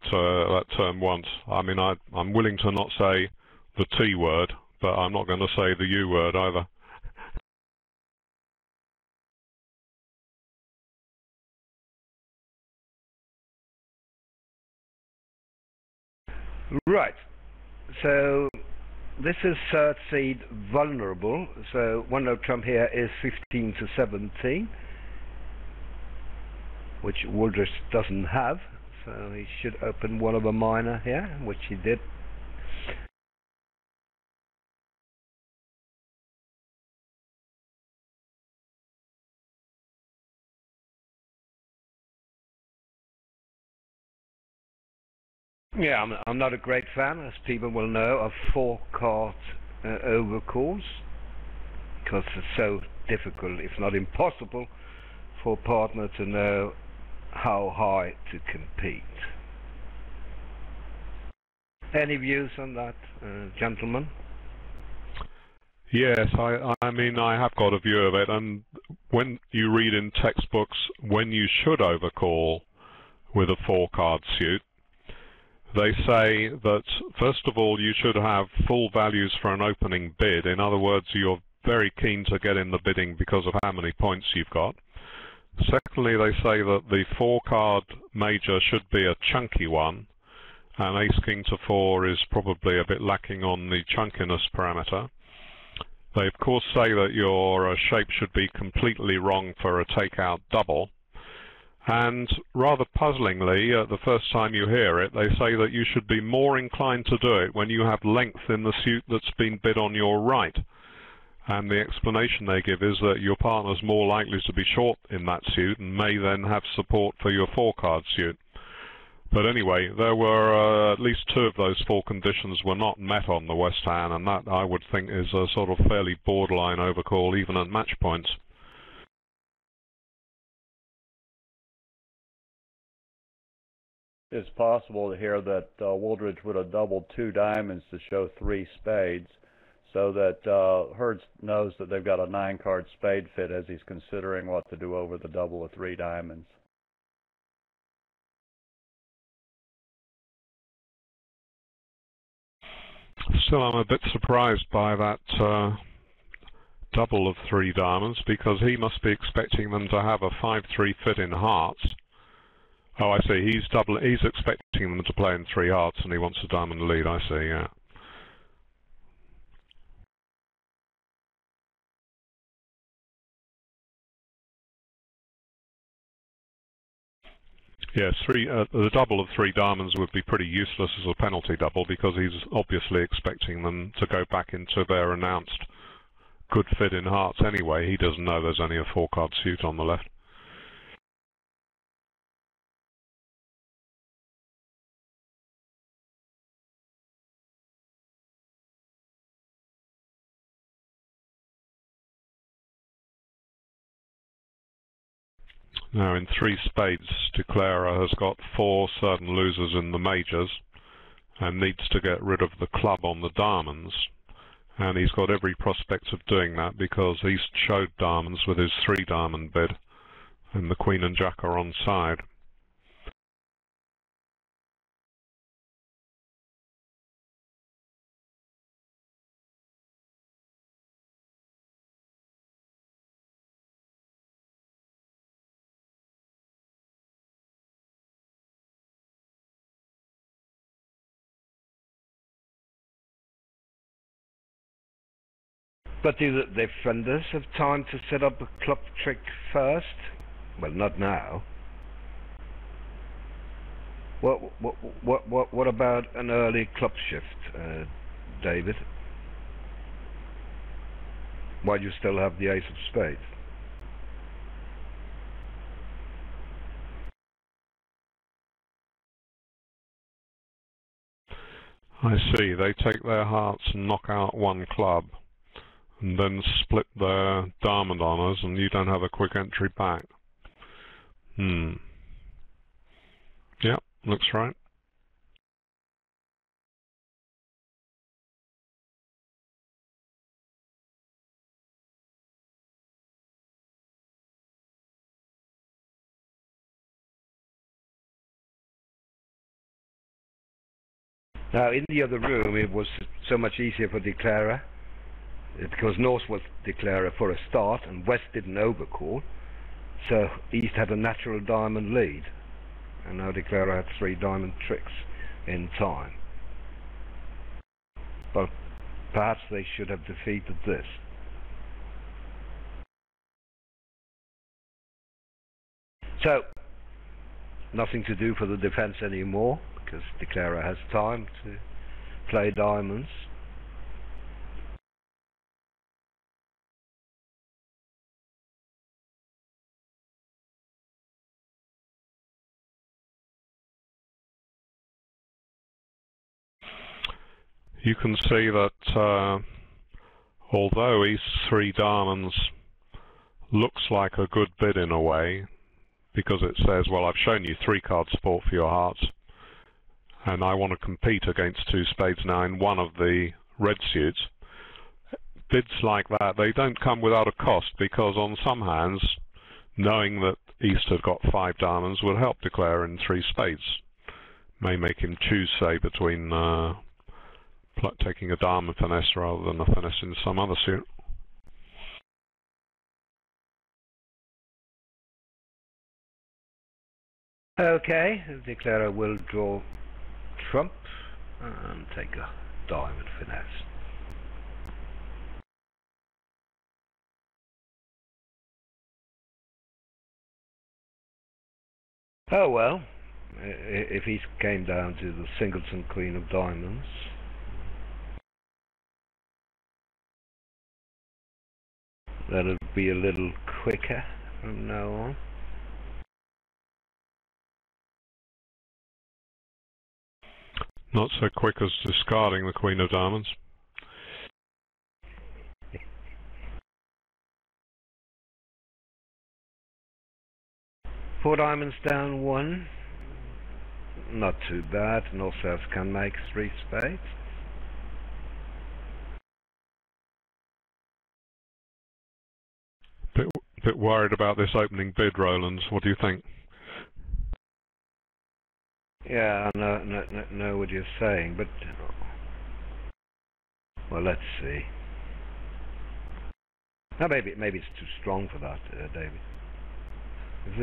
term once. I mean, I'm willing to not say the T word, but I'm not going to say the U word either. Right. So this is third seed vulnerable. So one note trump here is 15 to 17. Which Wooldridge doesn't have, so he should open one of a minor here, which he did. Yeah, I'm not a great fan, as people will know, of 4-card overcalls, because it's so difficult, if not impossible, for a partner to know how high to compete. Any views on that, gentlemen? Yes, I mean, I have got a view of it, and when you read in textbooks when you should overcall with a 4-card suit, they say that, first of all, you should have full values for an opening bid. In other words, you're very keen to get in the bidding because of how many points you've got. Secondly, they say that the 4-card major should be a chunky one, and ace-king to 4 is probably a bit lacking on the chunkiness parameter. They, of course, say that your shape should be completely wrong for a takeout double. And rather puzzlingly, the first time you hear it, they say that you should be more inclined to do it when you have length in the suit that's been bid on your right. And the explanation they give is that your partner's more likely to be short in that suit and may then have support for your 4-card suit. But anyway, there were at least 2 of those 4 conditions were not met on the West Hand, and that I would think is a sort of fairly borderline overcall even at match points. it's possible here that Wooldridge would have doubled 2 diamonds to show 3 spades, so that Hurd knows that they've got a 9-card spade fit as he's considering what to do over the double of 3 diamonds. Still, I'm a bit surprised by that double of 3 diamonds, because he must be expecting them to have a 5-3 fit in hearts. Oh, I see. He's expecting them to play in 3 hearts, and he wants a diamond lead. I see. Yeah. Yes, the double of 3 diamonds would be pretty useless as a penalty double, because he's obviously expecting them to go back into their announced good fit in hearts anyway. He doesn't know there's only a 4-card suit on the left. Now in 3 spades, Declarer has got 4 certain losers in the majors and needs to get rid of the club on the diamonds. And he's got every prospect of doing that, because he's showed diamonds with his 3 diamond bid, and the Queen and Jack are on side. But do the defenders have time to set up a club trick first? Well, not now. What about an early club shift, David? While you still have the ace of spades. I see. They take their hearts and knock out 1 club, and then split their diamond honours, and you don't have a quick entry back. Yep, looks right. Now, in the other room, it was so much easier for Declarer, because North was Declarer for a start, and West didn't overcall, so East had a natural diamond lead, and now Declarer had 3 diamond tricks in time. But perhaps they should have defeated this. So, nothing to do for the defense anymore, because Declarer has time to play diamonds. You can see that although East's 3 diamonds looks like a good bid in a way, because it says, well, I've shown you 3-card support for your hearts, and I want to compete against 2 spades now in one of the red suits. Bids like that, they don't come without a cost, because on some hands, knowing that East had got 5 diamonds would help Declare in 3 spades. May make him choose, say, between taking a diamond finesse rather than a finesse in some other suit. Okay, the Declarer will draw trump and take a diamond finesse. Oh well, if he came down to the singleton Queen of Diamonds. That'll be a little quicker from now on. Not so quick as discarding the Queen of Diamonds. Four diamonds down 1. Not too bad. North South can make 3 spades. Bit worried about this opening bid, Roland. What do you think? Yeah, I know what you're saying, but well, let's see. Now, maybe it's too strong for that, David.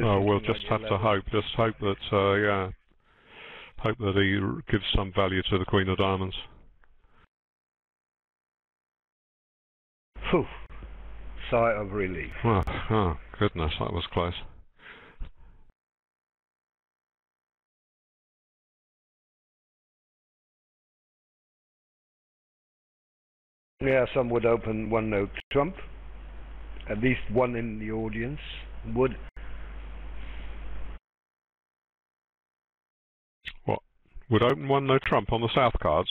Oh, we'll just have to hope. Just hope that, yeah, hope that he gives some value to the Queen of Diamonds. Phew. Sigh of relief. Oh, goodness, that was close. Yeah, some would open 1-note trump. At least one in the audience would. What? Would open 1-note trump on the South cards?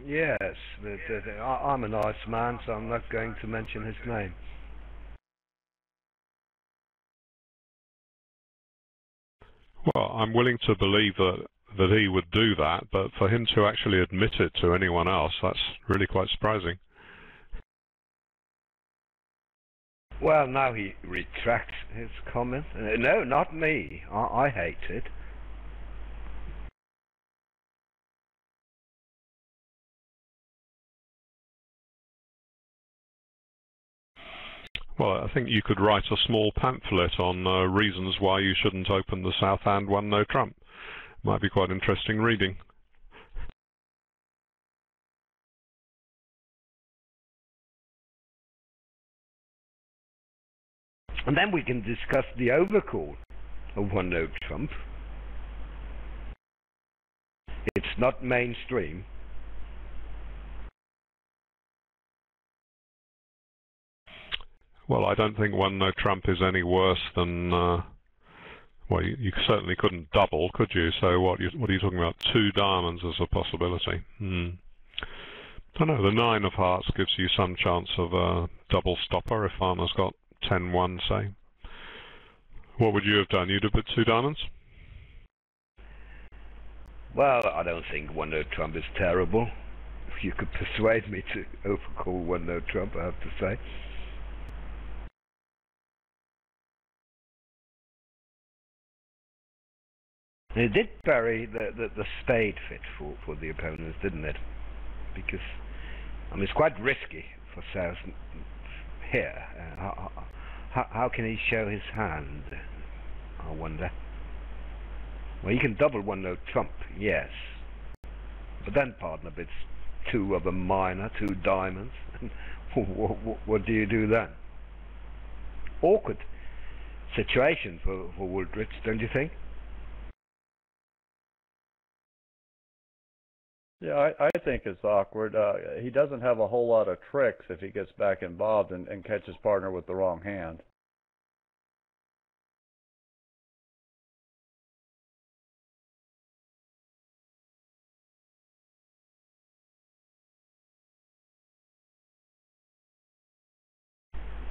Yes, but I'm a nice man, so I'm not going to mention his name. Well, I'm willing to believe that he would do that, but for him to actually admit it to anyone else, that's really quite surprising. Well, now he retracts his comment. No, not me. I hate it. Well, I think you could write a small pamphlet on reasons why you shouldn't open the South hand 1-note trump. Might be quite interesting reading. And then we can discuss the overcall of 1-note trump. It's not mainstream. Well, I don't think 1-note trump is any worse than, well, you certainly couldn't double, could you? So what are you talking about? 2 diamonds as a possibility. I don't know, the 9 of hearts gives you some chance of a double stopper if Farmer's got 10-1, say. What would you have done? You'd have put 2 diamonds? Well, I don't think 1-note trump is terrible. If you could persuade me to overcall 1-note trump, I have to say. It did bury the spade fit for the opponents, didn't it? Because, I mean, it's quite risky for South here. How can he show his hand, I wonder? Well, he can double 1-note trump, yes. But then, partner bids 2 of a minor, 2 diamonds. What do you do then? Awkward situation for Wooldridge, don't you think? Yeah, I think it's awkward. He doesn't have a whole lot of tricks if he gets back involved and catches partner with the wrong hand.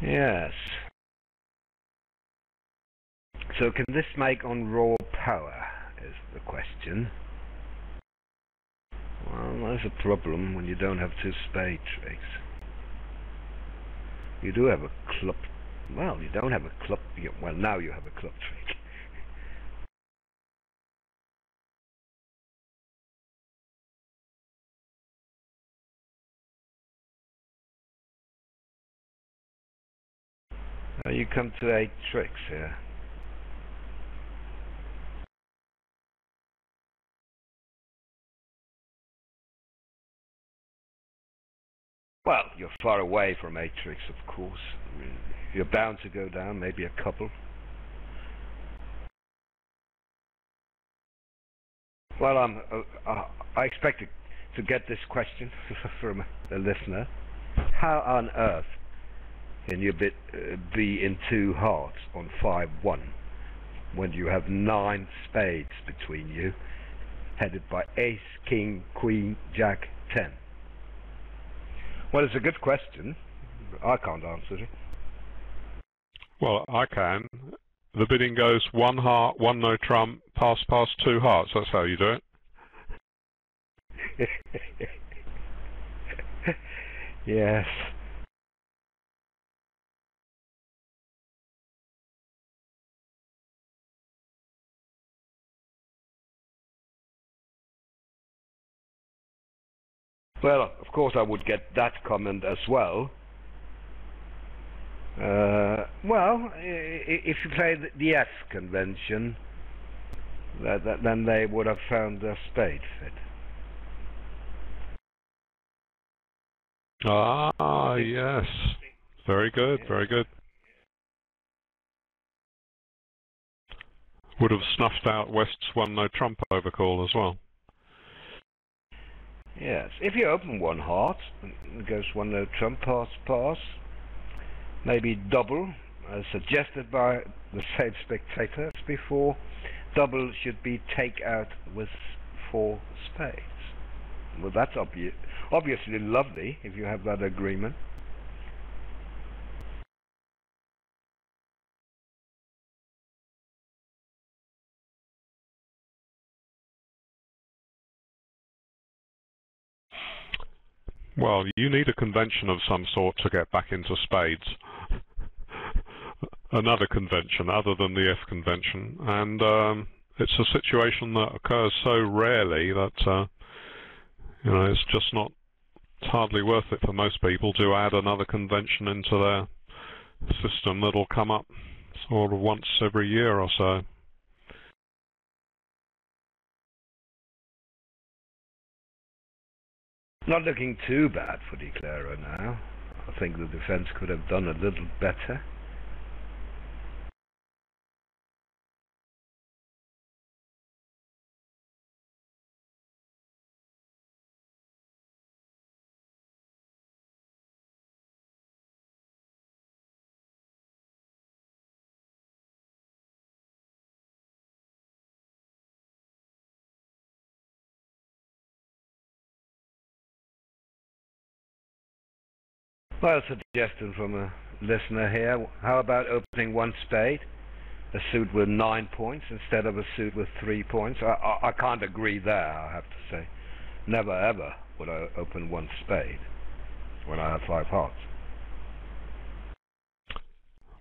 Yes. So can this make on raw power, is the question. Well, there's a problem when you don't have 2 spade tricks. You do have a club. Well, you don't have a club. Well, now you have a club trick. Now you come to 8 tricks here. Well, you're far away from 8 tricks, of course. I mean, you're bound to go down, maybe a couple. Well, I expected to get this question from a listener. How on earth can you be in 2 hearts on 5-1 when you have 9 spades between you, headed by ace, king, queen, jack, 10? Well, it's a good question. I can't answer it. Well, I can. the bidding goes 1 heart, 1 no trump, pass, 2 hearts. That's how you do it. Yes. Well, of course I would get that comment as well. Well, if you play the F convention, then they would have found their spade fit. Ah, yes. Very good, very good. Would have snuffed out West's 1 no trump overcall as well. Yes, if you open 1 heart, it goes 1 no trump, pass. Maybe double, as suggested by the same spectator as before. Double should be take out with 4 spades. Well, that's obviously lovely if you have that agreement. Well, you need a convention of some sort to get back into spades. Another convention other than the F convention, and it's a situation that occurs so rarely that you know, it's just not, it's hardly worth it for most people to add another convention into their system that'll come up sort of once every year or so. Not looking too bad for Declarer now. I think the defence could have done a little better. Well, a suggestion from a listener here. How about opening 1 spade, a suit with 9 points instead of a suit with 3 points? I can't agree there, I have to say. Never ever would I open 1 spade when I have 5 hearts.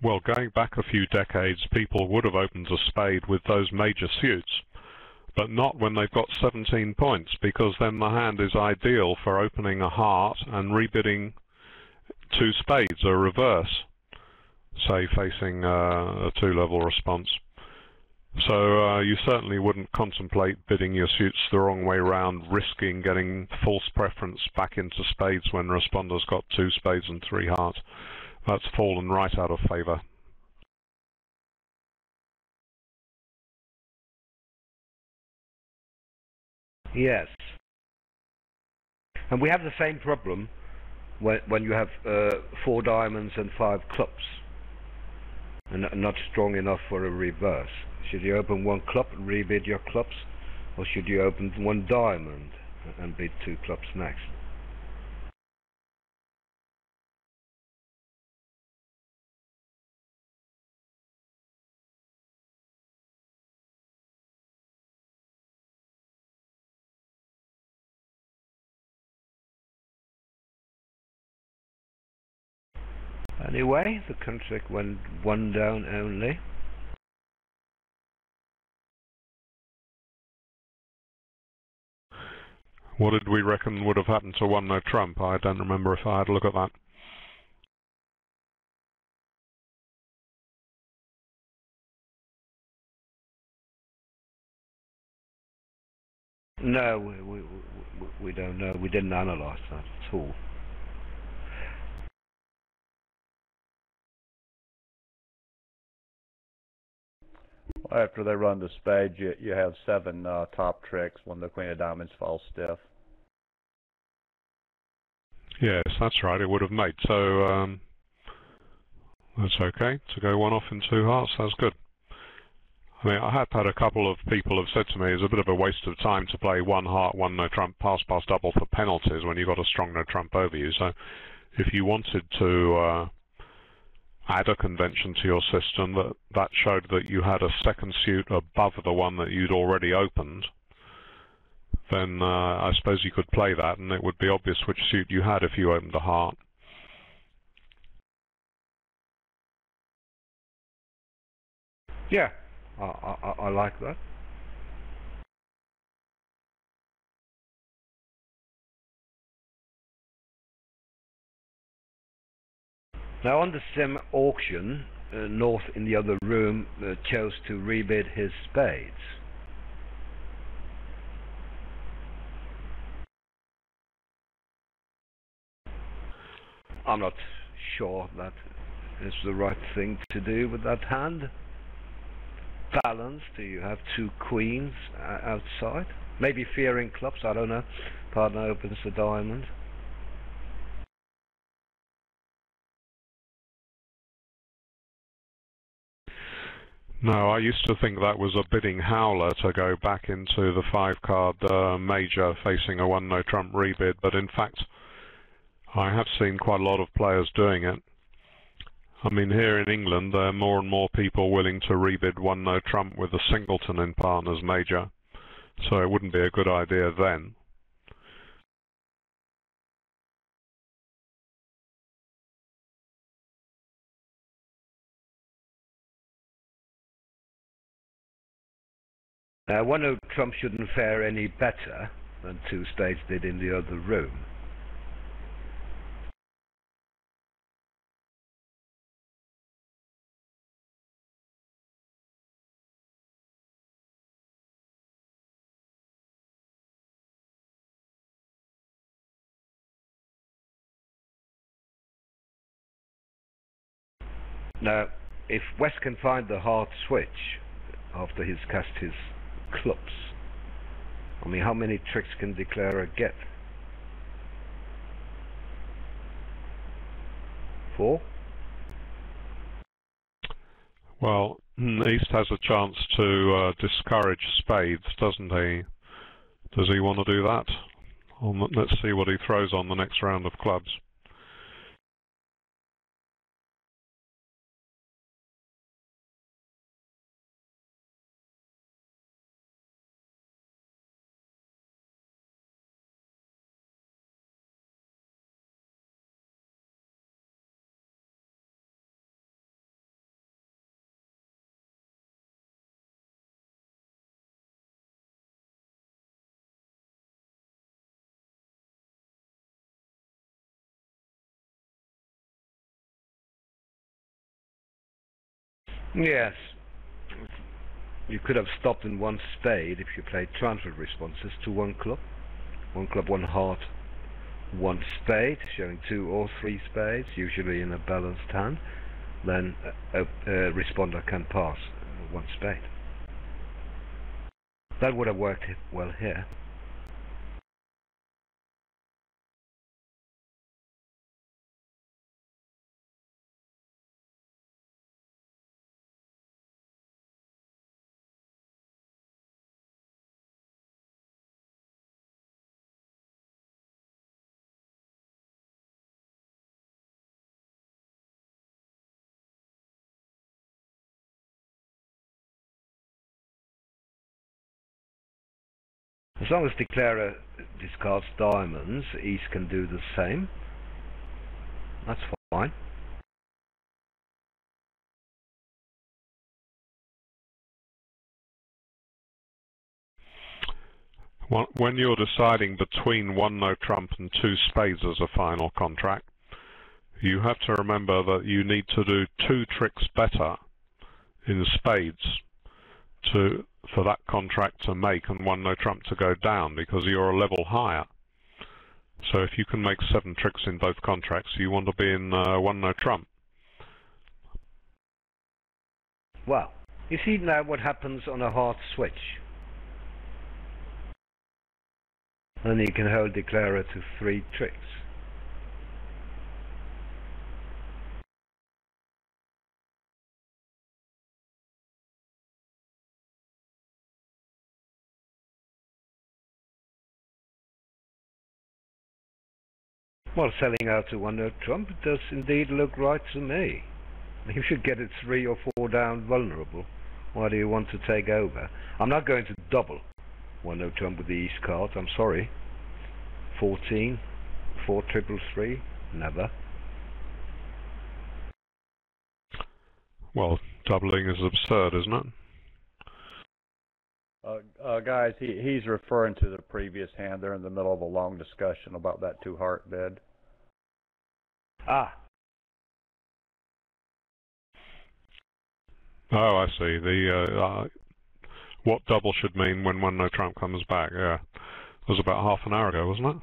Well, going back a few decades, people would have opened a spade with those major suits, but not when they've got 17 points, because then the hand is ideal for opening a heart and rebidding 2 spades, a reverse, say facing a 2-level response. So you certainly wouldn't contemplate bidding your suits the wrong way round, risking getting false preference back into spades when responder's got 2 spades and 3 hearts. That's fallen right out of favour. Yes. And we have the same problem when you have 4 diamonds and 5 clubs, and not strong enough for a reverse. Should you open 1 club and rebid your clubs, or should you open 1 diamond and bid 2 clubs next? Anyway, the contract went 1 down only. What did we reckon would have happened to 1 no trump? I don't remember if I had a look at that. No, we don't know. We didn't analyse that at all. After they run the spade, you have 7 top tricks when the Queen of Diamonds falls stiff. Yes, that's right, it would have made. So that's okay to go 1 off in 2 hearts. That's good. I mean, I have had a couple of people have said to me it's a bit of a waste of time to play 1 heart, 1 no trump, pass double for penalties when you've got a strong no trump over you. So if you wanted to add a convention to your system that showed that you had a second suit above the one that you'd already opened, then I suppose you could play that and it would be obvious which suit you had if you opened a heart. Yeah, I like that. Now on the sim auction, North in the other room chose to rebid his spades. I'm not sure that is the right thing to do with that hand. Balanced, do you have two queens outside? Maybe fearing clubs, I don't know. Partner opens the diamond. No, I used to think that was a bidding howler to go back into the 5-card major facing a 1-no trump rebid, but in fact I have seen quite a lot of players doing it. I mean, here in England there are more and more people willing to rebid 1-no trump with a singleton in partners major, so it wouldn't be a good idea then. One of Trump shouldn't fare any better than two spades did in the other room. Now, if West can find the hard switch after he's cast his clubs, I mean, how many tricks can Declarer get? 4? Well, East has a chance to discourage spades, doesn't he? Does he want to do that? Let's see what he throws on the next round of clubs. Yes. You could have stopped in one spade if you played transfer responses to one club. One club, one heart, one spade, showing 2 or 3 spades, usually in a balanced hand. Then a responder can pass one spade. That would have worked well here. As long as Declarer discards diamonds, East can do the same. That's fine. When you're deciding between 1-no trump and 2 spades as a final contract, you have to remember that you need to do 2 tricks better in spades for that contract to make and 1-no trump to go down, because you're a level higher. So if you can make 7 tricks in both contracts, you want to be in 1-no trump. Well, you see now what happens on a hard switch. Then you can hold Declarer to 3 tricks. Well, selling out to 1-no trump does indeed look right to me. You should get it 3 or 4 down vulnerable. Why do you want to take over? I'm not going to double 1-0 trump with the East cards, I'm sorry. 14, 4 triple 3, never. Well, doubling is absurd, isn't it? Guys, he's referring to the previous hand. They're in the middle of a long discussion about that 2-heart bid. Ah. Oh, I see. The what double should mean when 1-0 trump comes back. Yeah, it was about half an hour ago, wasn't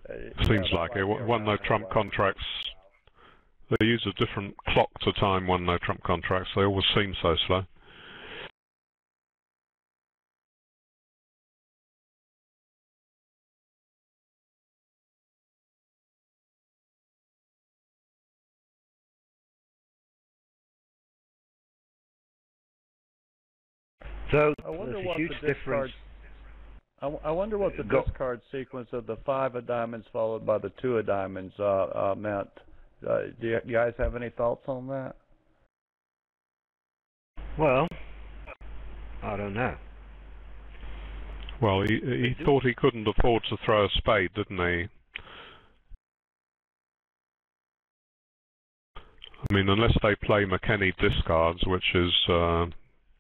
it? Seems like it. 1-0 trump contracts. They use a different clock to time 1-0 trump contracts. They always seem so slow. So I wonder there's a what huge the difference. I wonder what the discard sequence of the 5 of diamonds followed by the 2 of diamonds meant. Do you guys have any thoughts on that? Well, I don't know. Well, he thought he couldn't afford to throw a spade, didn't he? I mean, unless they play McKenny discards, which is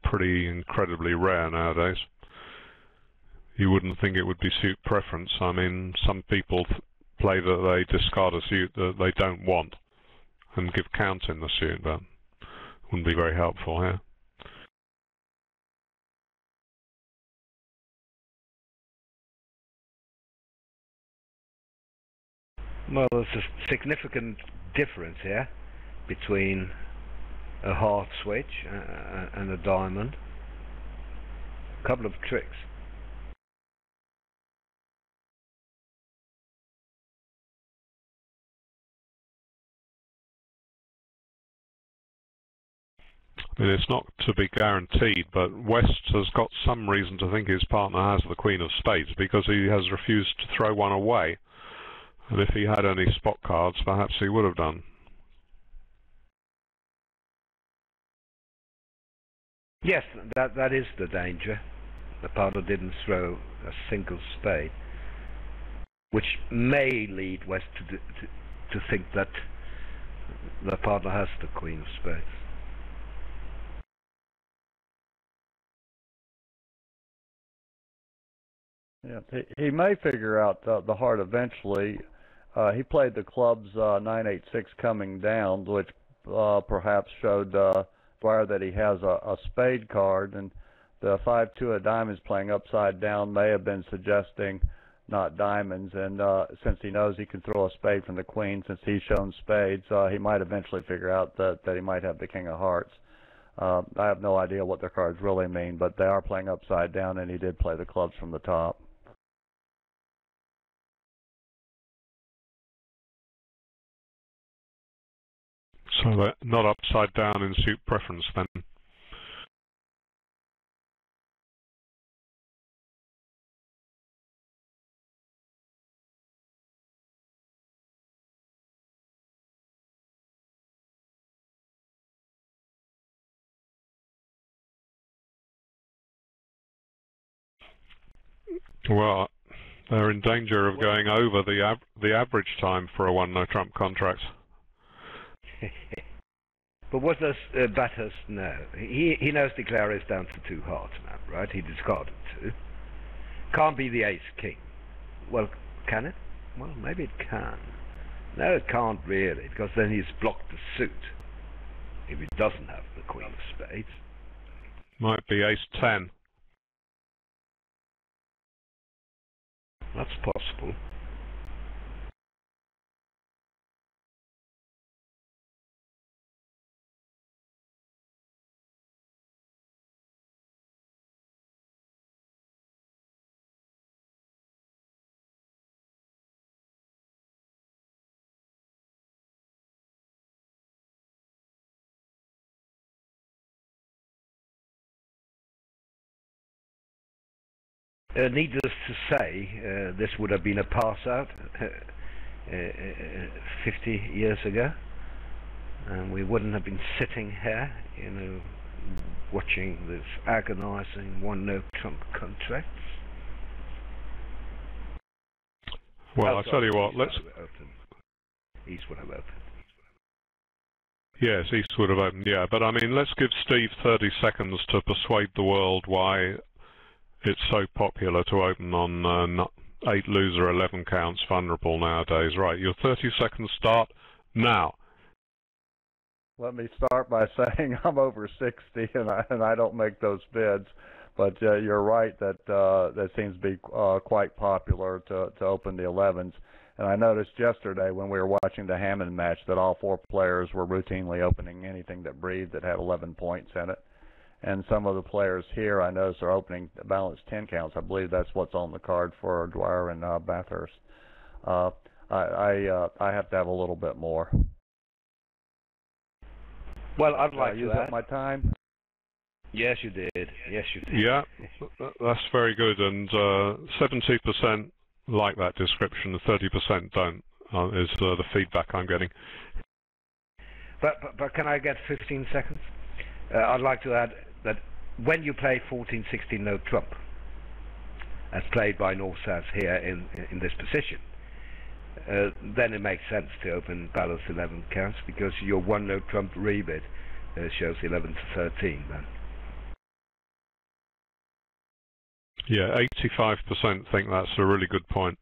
pretty incredibly rare nowadays, you wouldn't think it would be suit preference. I mean, some people play that they discard a suit that they don't want and give count in the suit, but wouldn't be very helpful here. Well, there's a significant difference here between a heart switch and a diamond. A couple of tricks. I mean, it's not to be guaranteed, but West has got some reason to think his partner has the Queen of Spades because he has refused to throw one away. And if he had any spot cards, perhaps he would have done. Yes, that is the danger. The partner didn't throw a single spade, which may lead West to think that the partner has the Queen of Spades. Yeah, he may figure out the heart eventually. He played the clubs 9-8-6 coming down, which perhaps showed Dwyer that he has a spade card, and the 5-2 of diamonds playing upside down may have been suggesting not diamonds, and since he knows he can throw a spade from the queen, since he's shown spades, he might eventually figure out that he might have the king of hearts. I have no idea what their cards really mean, but they are playing upside down, and he did play the clubs from the top. So they're not upside down in suit preference then. Well, they're in danger of going over the average time for a 1-0 trump contract. But what does Bathurst know? He knows Declare is down to 2 hearts now, right? He discarded 2. Can't be the ace-king. Well, can it? Well, maybe it can. No, it can't really, because then he's blocked the suit. If he doesn't have the Queen of Spades. Might be ace-10. That's possible. Needless to say, this would have been a pass-out. 50 years ago, and we wouldn't have been sitting here, you know, watching this agonizing one-no trump contract. Well, I'll tell you what, let's... East would have opened. Yes, East would have opened, yeah. But, I mean, let's give Steve 30 seconds to persuade the world why it's so popular to open on 8 loser, 11 counts vulnerable nowadays. Right, your 30 seconds start now. Let me start by saying I'm over 60 and I don't make those bids, but you're right that that seems to be quite popular to open the 11s. And I noticed yesterday when we were watching the Hammond match that all 4 players were routinely opening anything that breathed that had 11 points in it. And some of the players here I noticed are opening balanced 10 counts. I believe that's what's on the card for Dwyer and Bathurst. I have to have a little bit more. Well, I'd like to use up my time. Yes, you did. Yes, you did. Yeah, that's very good. And 70% like that description, 30% don't, is the feedback I'm getting. But can I get 15 seconds? I'd like to add that when you play 14-16 no trump, as played by North-South here in this position, then it makes sense to open balanced 11 counts, because your one no trump rebid shows 11 to 13 then. Yeah, 85% think that's a really good point.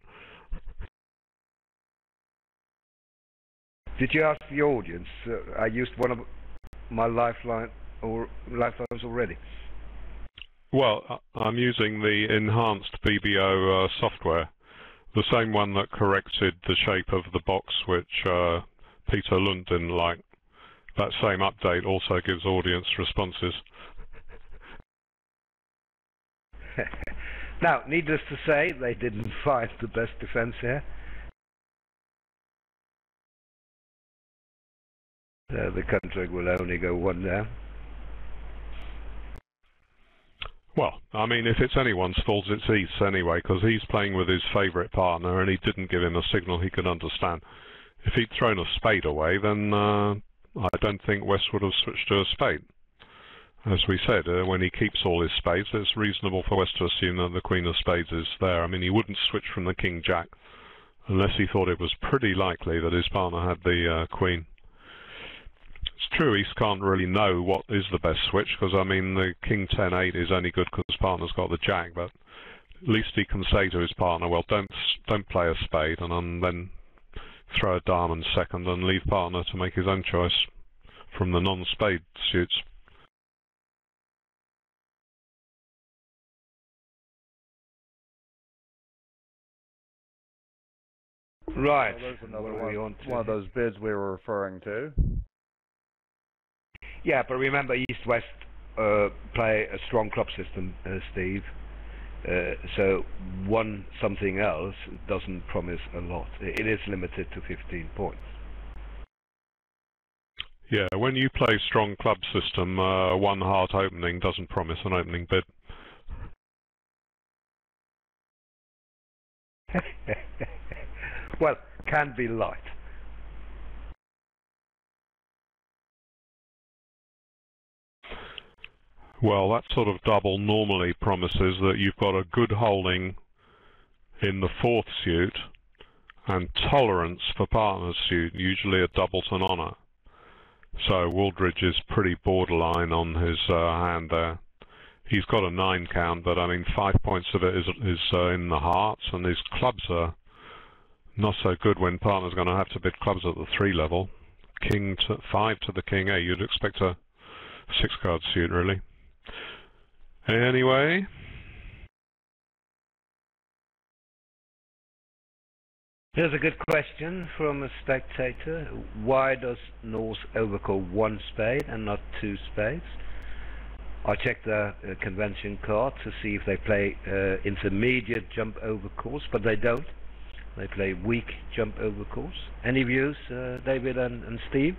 Did you ask the audience? I used one of my lifelines already. Well, I'm using the enhanced BBO software, the same one that corrected the shape of the box, which Peter Lund didn't like. That same update also gives audience responses. Now, needless to say, they didn't find the best defense here. The contract will only go 1 down. Well, I mean, if it's anyone's fault, it's East anyway, because he's playing with his favourite partner and he didn't give him a signal he could understand. If he'd thrown a spade away, then I don't think West would have switched to a spade. As we said, when he keeps all his spades, it's reasonable for West to assume that the Queen of Spades is there. I mean, he wouldn't switch from the King-Jack unless he thought it was pretty likely that his partner had the Queen. It's true, East can't really know what is the best switch, because, I mean, the King-10-8 is only good because his partner's got the Jack, but at least he can say to his partner, well, don't play a spade, and then throw a diamond second and leave partner to make his own choice from the non-spade suits. Right. Well, there's another one of those bids we were referring to. Yeah, but remember, East-West play a strong club system, Steve. So one something else doesn't promise a lot. It is limited to 15 points. Yeah, when you play strong club system, one heart opening doesn't promise an opening bid. Well, can be light. Well, that sort of double normally promises that you've got a good holding in the 4th suit and tolerance for partner's suit, usually a doubleton honour. So Wooldridge is pretty borderline on his hand there. He's got a 9 count, but I mean 5 points of it is in the hearts, and his clubs are not so good when partner's going to have to bid clubs at the 3 level. King to 5 to the King 8. You'd expect a 6-card suit, really. Anyway. Here's a good question from a spectator. Why does North overcall 1 spade and not 2 spades? I checked the convention card to see if they play intermediate jump overcalls, but they don't. They play weak jump overcalls. Any views, David and Steve?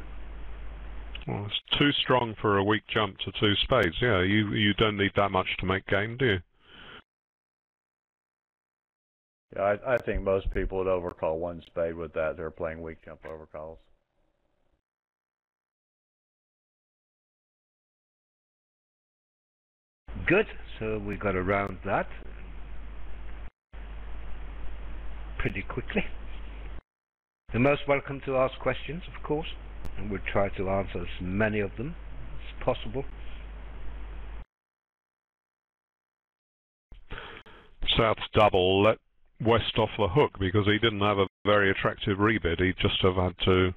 Well, it's too strong for a weak jump to 2 spades. Yeah, you don't need that much to make game, do you? Yeah, I think most people would overcall one spade with that. They're playing weak jump overcalls. Good, so we got around that pretty quickly. You're most welcome to ask questions, of course, and we'll try to answer as many of them as possible. South's double let West off the hook because he didn't have a very attractive rebid. He'd just have had to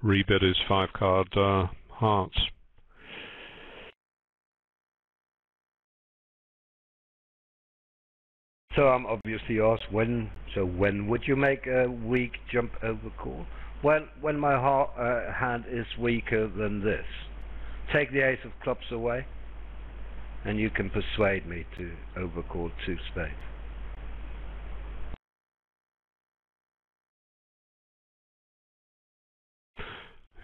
rebid his 5-card hearts. So I'm obviously asked when would you make a weak jump over call? Well, when my hand is weaker than this. Take the ace of clubs away and you can persuade me to overcall 2 spades.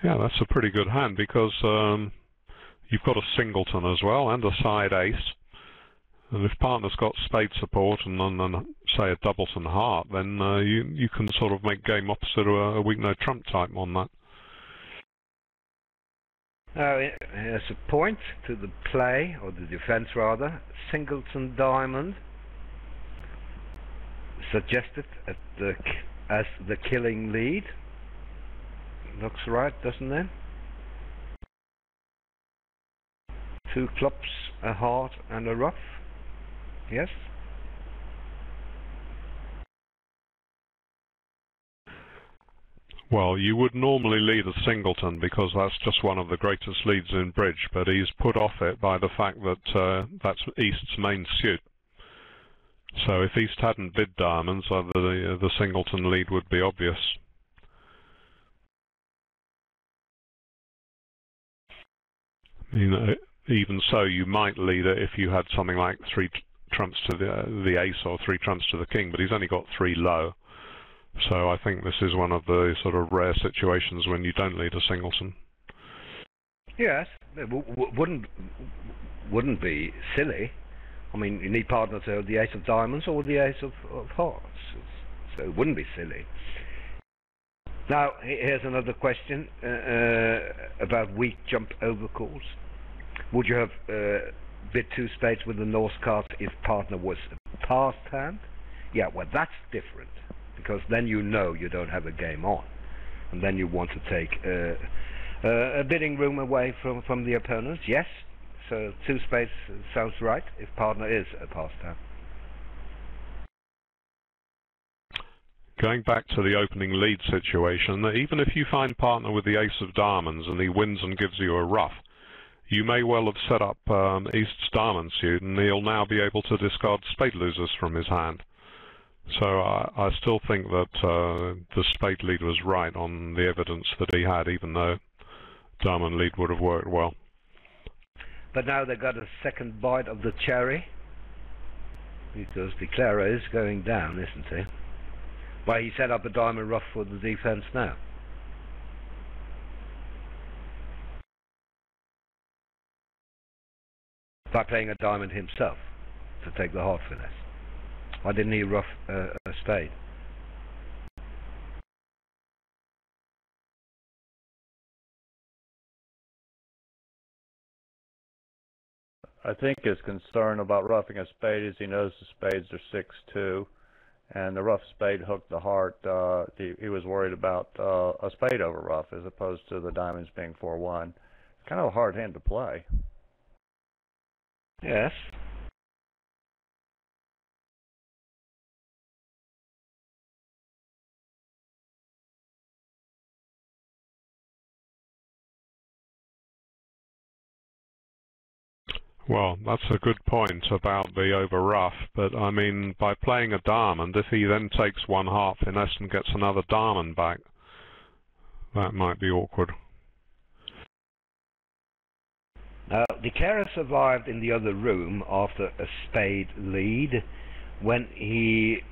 Yeah, that's a pretty good hand because you've got a singleton as well and a side ace. And if partner's got spade support and say a doubleton heart, then you can sort of make game opposite a weak no trump type on that. Now here's a point to the play, or the defense rather. Singleton diamond suggested as the killing lead. Looks right, doesn't it? 2 clubs, a heart and a rough. Yes? Well, you would normally lead a singleton because that's just one of the greatest leads in bridge, but he's put off it by the fact that that's East's main suit. So if East hadn't bid diamonds, the singleton lead would be obvious. You know, even so, you might lead it if you had something like 3 trumps to the ace or 3 trumps to the king, but he's only got 3 low. So I think this is one of the sort of rare situations when you don't lead a singleton. Yes, it wouldn't be silly. I mean, you need partner to hold the ace of diamonds or the ace of hearts, so it wouldn't be silly. Now, here's another question about weak jump overcalls. Would you have bid 2 spades with the North card if partner was a passed hand? Yeah, well, that's different, because then you know you don't have a game on, and then you want to take a bidding room away from the opponents. Yes, so 2 spades sounds right if partner is a passed hand. Going back to the opening lead situation, even if you find partner with the ace of diamonds and he wins and gives you a rough, you may well have set up East's diamond suit, and he'll now be able to discard spade losers from his hand. So I still think that the spade lead was right on the evidence that he had, even though diamond lead would have worked well. But now they got a second bite of the cherry, because the Clara is going down, isn't he? Well, he set up a diamond rough for the defense now. By playing a diamond himself to take the heart finesse. Why didn't he rough a spade? I think his concern about roughing a spade is he knows the spades are 6-2, and the rough spade hooked the heart. He was worried about a spade over rough as opposed to the diamonds being 4-1. Kind of a hard hand to play. Yes. Well, that's a good point about the over rough, but I mean, by playing a diamond, if he then takes 1 heart finesse and gets another diamond back, that might be awkward. De Clara survived in the other room after a spade lead when he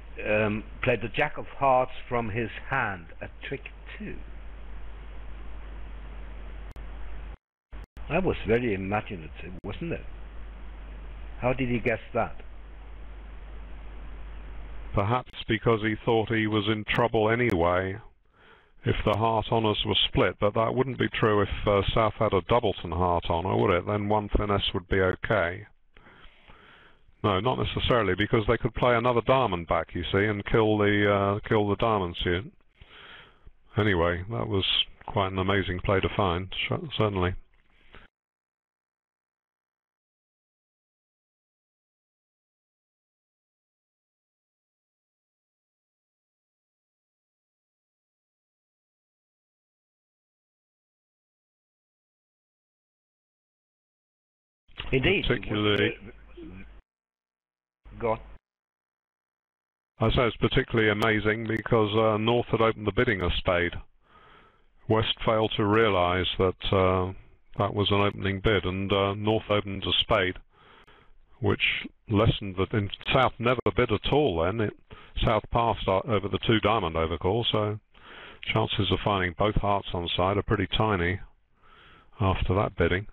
played the Jack of Hearts from his hand at trick 2. That was very imaginative, wasn't it? How did he guess that? perhaps because he thought he was in trouble anyway if the heart honours were split, but that wouldn't be true if South had a Doubleton heart honour, would it? Then one finesse would be okay. No, not necessarily, because they could play another diamond back, you see, and kill the diamond suit. Anyway, that was quite an amazing play to find, certainly. Indeed. Particularly, go on. I say it's particularly amazing because North had opened the bidding of spade. West failed to realise that that was an opening bid, and North opened a spade, which lessened that. In South never bid at all then. South passed over the 2 diamond overcall, so chances of finding both hearts on side are pretty tiny after that bidding.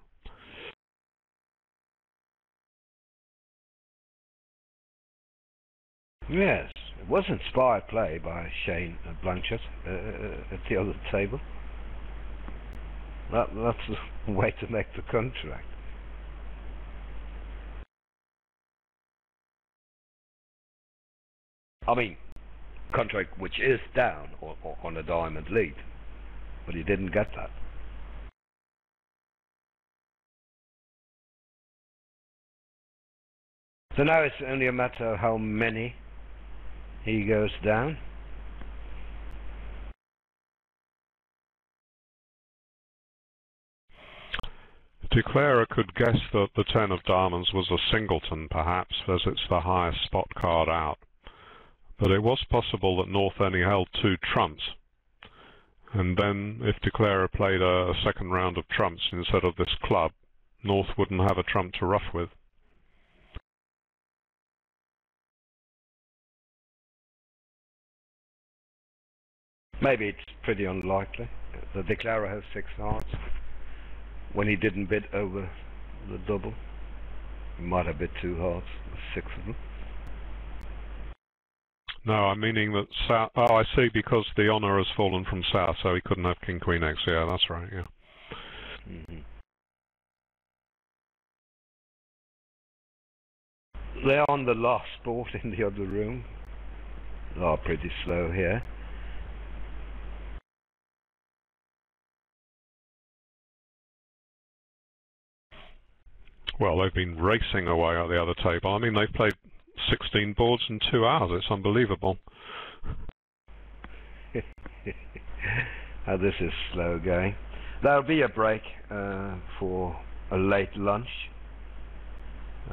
Yes, it was inspired play by Shane Blanchard at the other table. That's the way to make the contract. I mean, contract which is down on a diamond lead, but he didn't get that. So now it's only a matter of how many he goes down. Declarer could guess that the 10 of diamonds was a singleton, perhaps, as it's the highest spot card out. But it was possible that North only held 2 trumps. And then, if Declarer played a second round of trumps instead of this club, North wouldn't have a trump to ruff with. Maybe it's pretty unlikely. The Declarer has 6 hearts. When he didn't bid over the double, he might have bid 2 hearts, 6 of them. No, I'm meaning that South. Oh, I see, because the honour has fallen from South, so he couldn't have King Queen X. Yeah, that's right. Yeah. Mm-hmm. They're on the last board in the other room. They are pretty slow here. Well, they've been racing away at the other table. I mean, they've played 16 boards in 2 hours. It's unbelievable. This is slow going. There'll be a break for a late lunch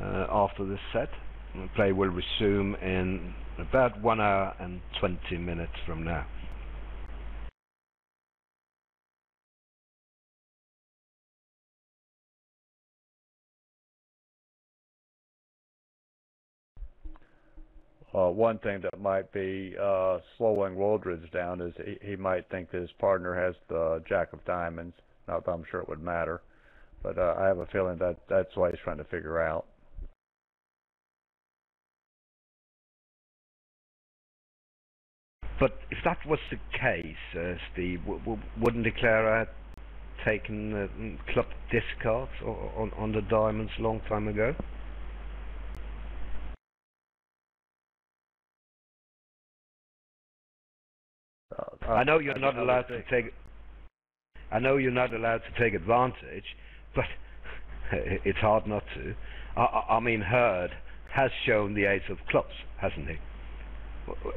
after this set. The play will resume in about 1 hour and 20 minutes from now. One thing that might be slowing Wooldridge down is he might think that his partner has the Jack of Diamonds. Not that I'm sure it would matter, but I have a feeling that that's what he's trying to figure out. But if that was the case, Steve, wouldn't Declarer have taken club discards on the diamonds a long time ago? I know you're not allowed to take. I know you're not allowed to take advantage, but it's hard not to. I mean, Hurd has shown the ace of clubs, hasn't he?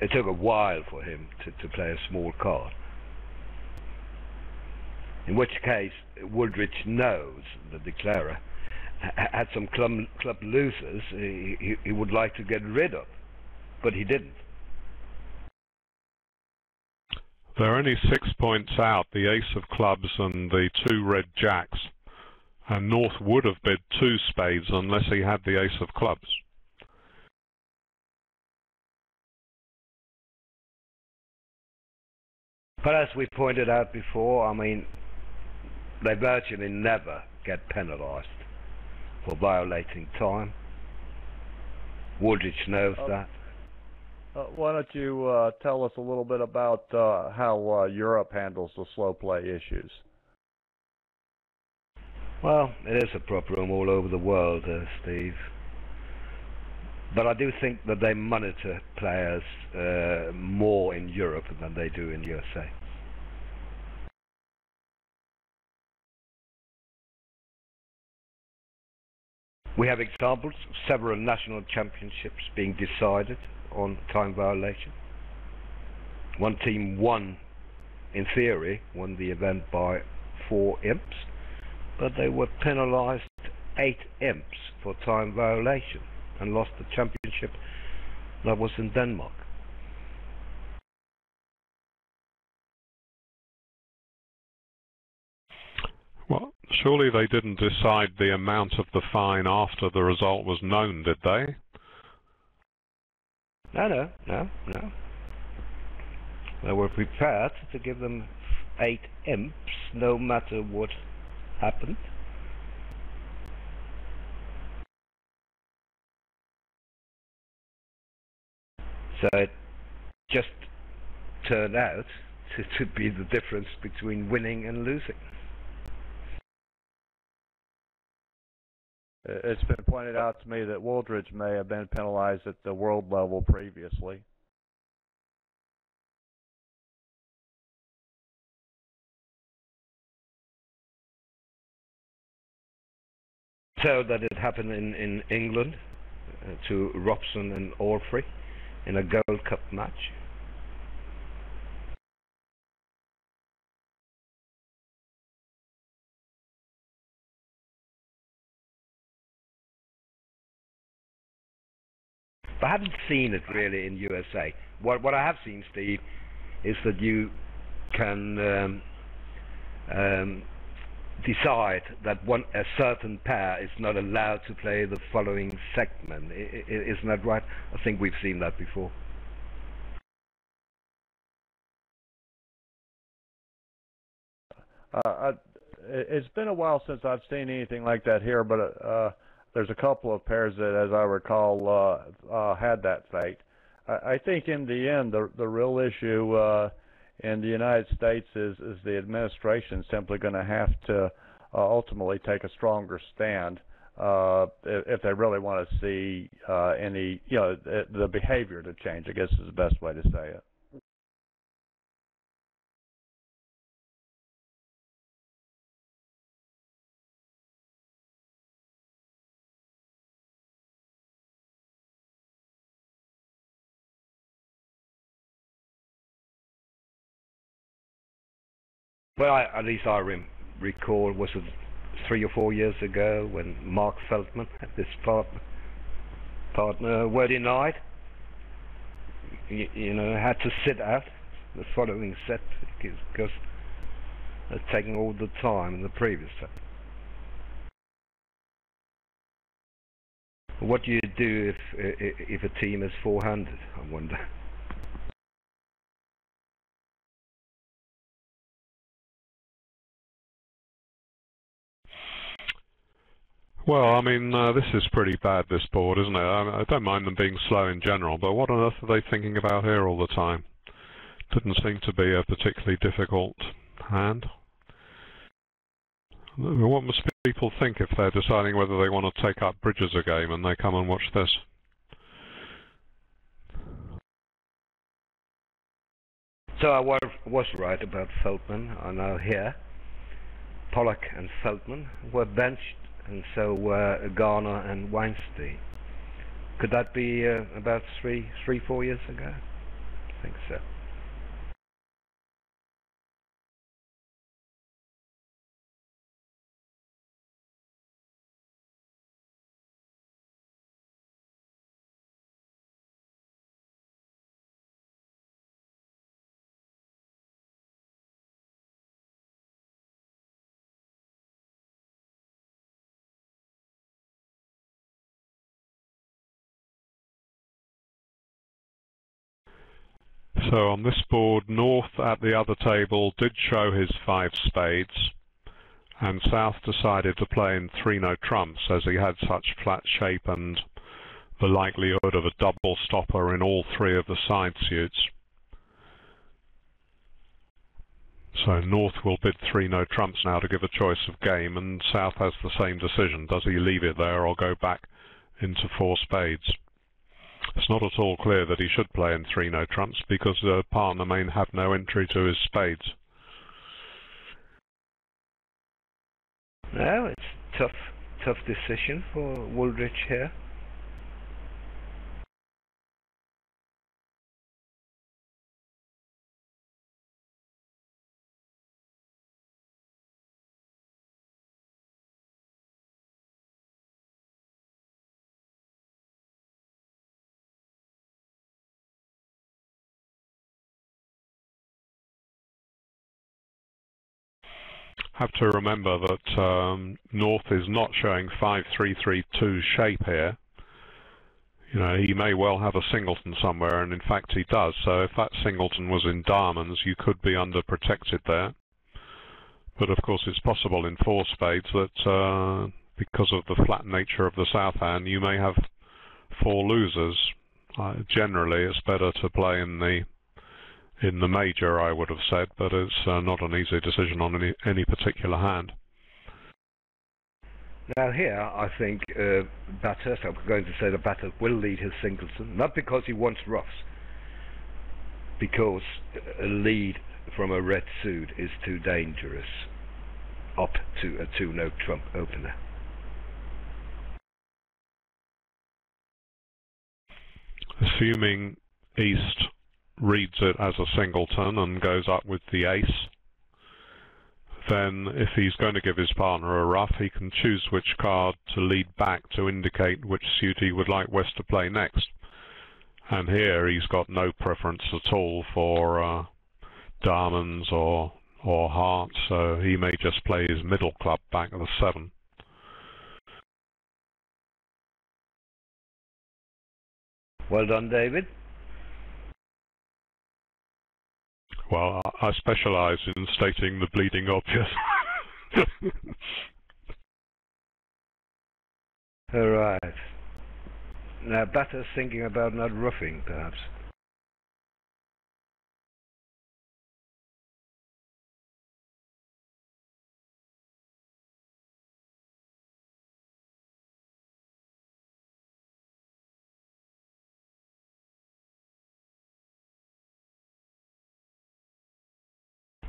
It took a while for him to play a small card. In which case, Wooldridge knows the Declarer had some club losers he would like to get rid of, but he didn't. They're only 6 points out, the ace of clubs and the 2 red jacks. And North would have bid 2 spades unless he had the ace of clubs. But as we pointed out before, I mean, they virtually never get penalised for violating time. Wooldridge knows that. Why don't you tell us a little bit about how Europe handles the slow play issues? Well, it is a problem all over the world, Steve. But I do think that they monitor players more in Europe than they do in USA. We have examples of several national championships being decided on time violation. One team won, in theory, won the event by 4 imps, but they were penalised 8 imps for time violation and lost the championship. That was in Denmark. Well, surely they didn't decide the amount of the fine after the result was known, did they? No. They were prepared to give them 8 imps, no matter what happened. So it just turned out to be the difference between winning and losing. It's been pointed out to me that Wooldridge may have been penalized at the world level previously. So that it happened in England to Robson and Orfrey in a Gold Cup match. But I haven't seen it really in USA. What I have seen, Steve, is that you can decide that a certain pair is not allowed to play the following segment. Isn't that right? I think we've seen that before. It's been a while since I've seen anything like that here, but there's a couple of pairs that, as I recall, had that fate. I think in the end, the real issue in the United States is the administration simply going to have to ultimately take a stronger stand if they really want to see any, the behavior to change, I guess is the best way to say it. Well, at least I recall, was it 3 or 4 years ago when Mark Feldman, his partner were denied. Had to sit out the following set because they're taking all the time in the previous set. What do you do if a team is 400? I wonder. Well, I mean, this is pretty bad, this board, isn't it? I don't mind them being slow in general, but what on earth are they thinking about here all the time? Didn't seem to be a particularly difficult hand. What must people think if they're deciding whether they want to take up bridges a game and they come and watch this? So I was right about Feldman. I know here Pollock and Feldman were benched, and so were Garner and Weinstein. Could that be about 4 years ago? I think so. So on this board, North at the other table did show his 5 spades, and South decided to play in 3 no trumps as he had such flat shape and the likelihood of a double stopper in all three of the side suits. So North will bid 3 no trumps now to give a choice of game, and South has the same decision. Does he leave it there or go back into 4 spades? It's not at all clear that he should play in 3 no trumps because the partner may have no entry to his spades. No, it's tough decision for Wooldridge here. Have to remember that North is not showing 5-3-3-2 shape here. You know, he may well have a singleton somewhere, and in fact he does. So if that singleton was in diamonds, you could be underprotected there. But of course it's possible in 4 spades that because of the flat nature of the South hand, you may have 4 losers. Generally it's better to play in the major, I would have said, but it's not an easy decision on any particular hand. Now here, I think Bathurst, I'm going to say that Bathurst will lead his singleton, not because he wants roughs, because a lead from a red suit is too dangerous up to a 2 no trump opener. Assuming East reads it as a singleton and goes up with the ace, then if he's going to give his partner a rough, he can choose which card to lead back to indicate which suit he would like West to play next. And here he's got no preference at all for diamonds or hearts, so he may just play his middle club back at the 7. Well done, David. Well, I specialise in stating the bleeding obvious. All right. Now, Bathurst thinking about not roughing, perhaps.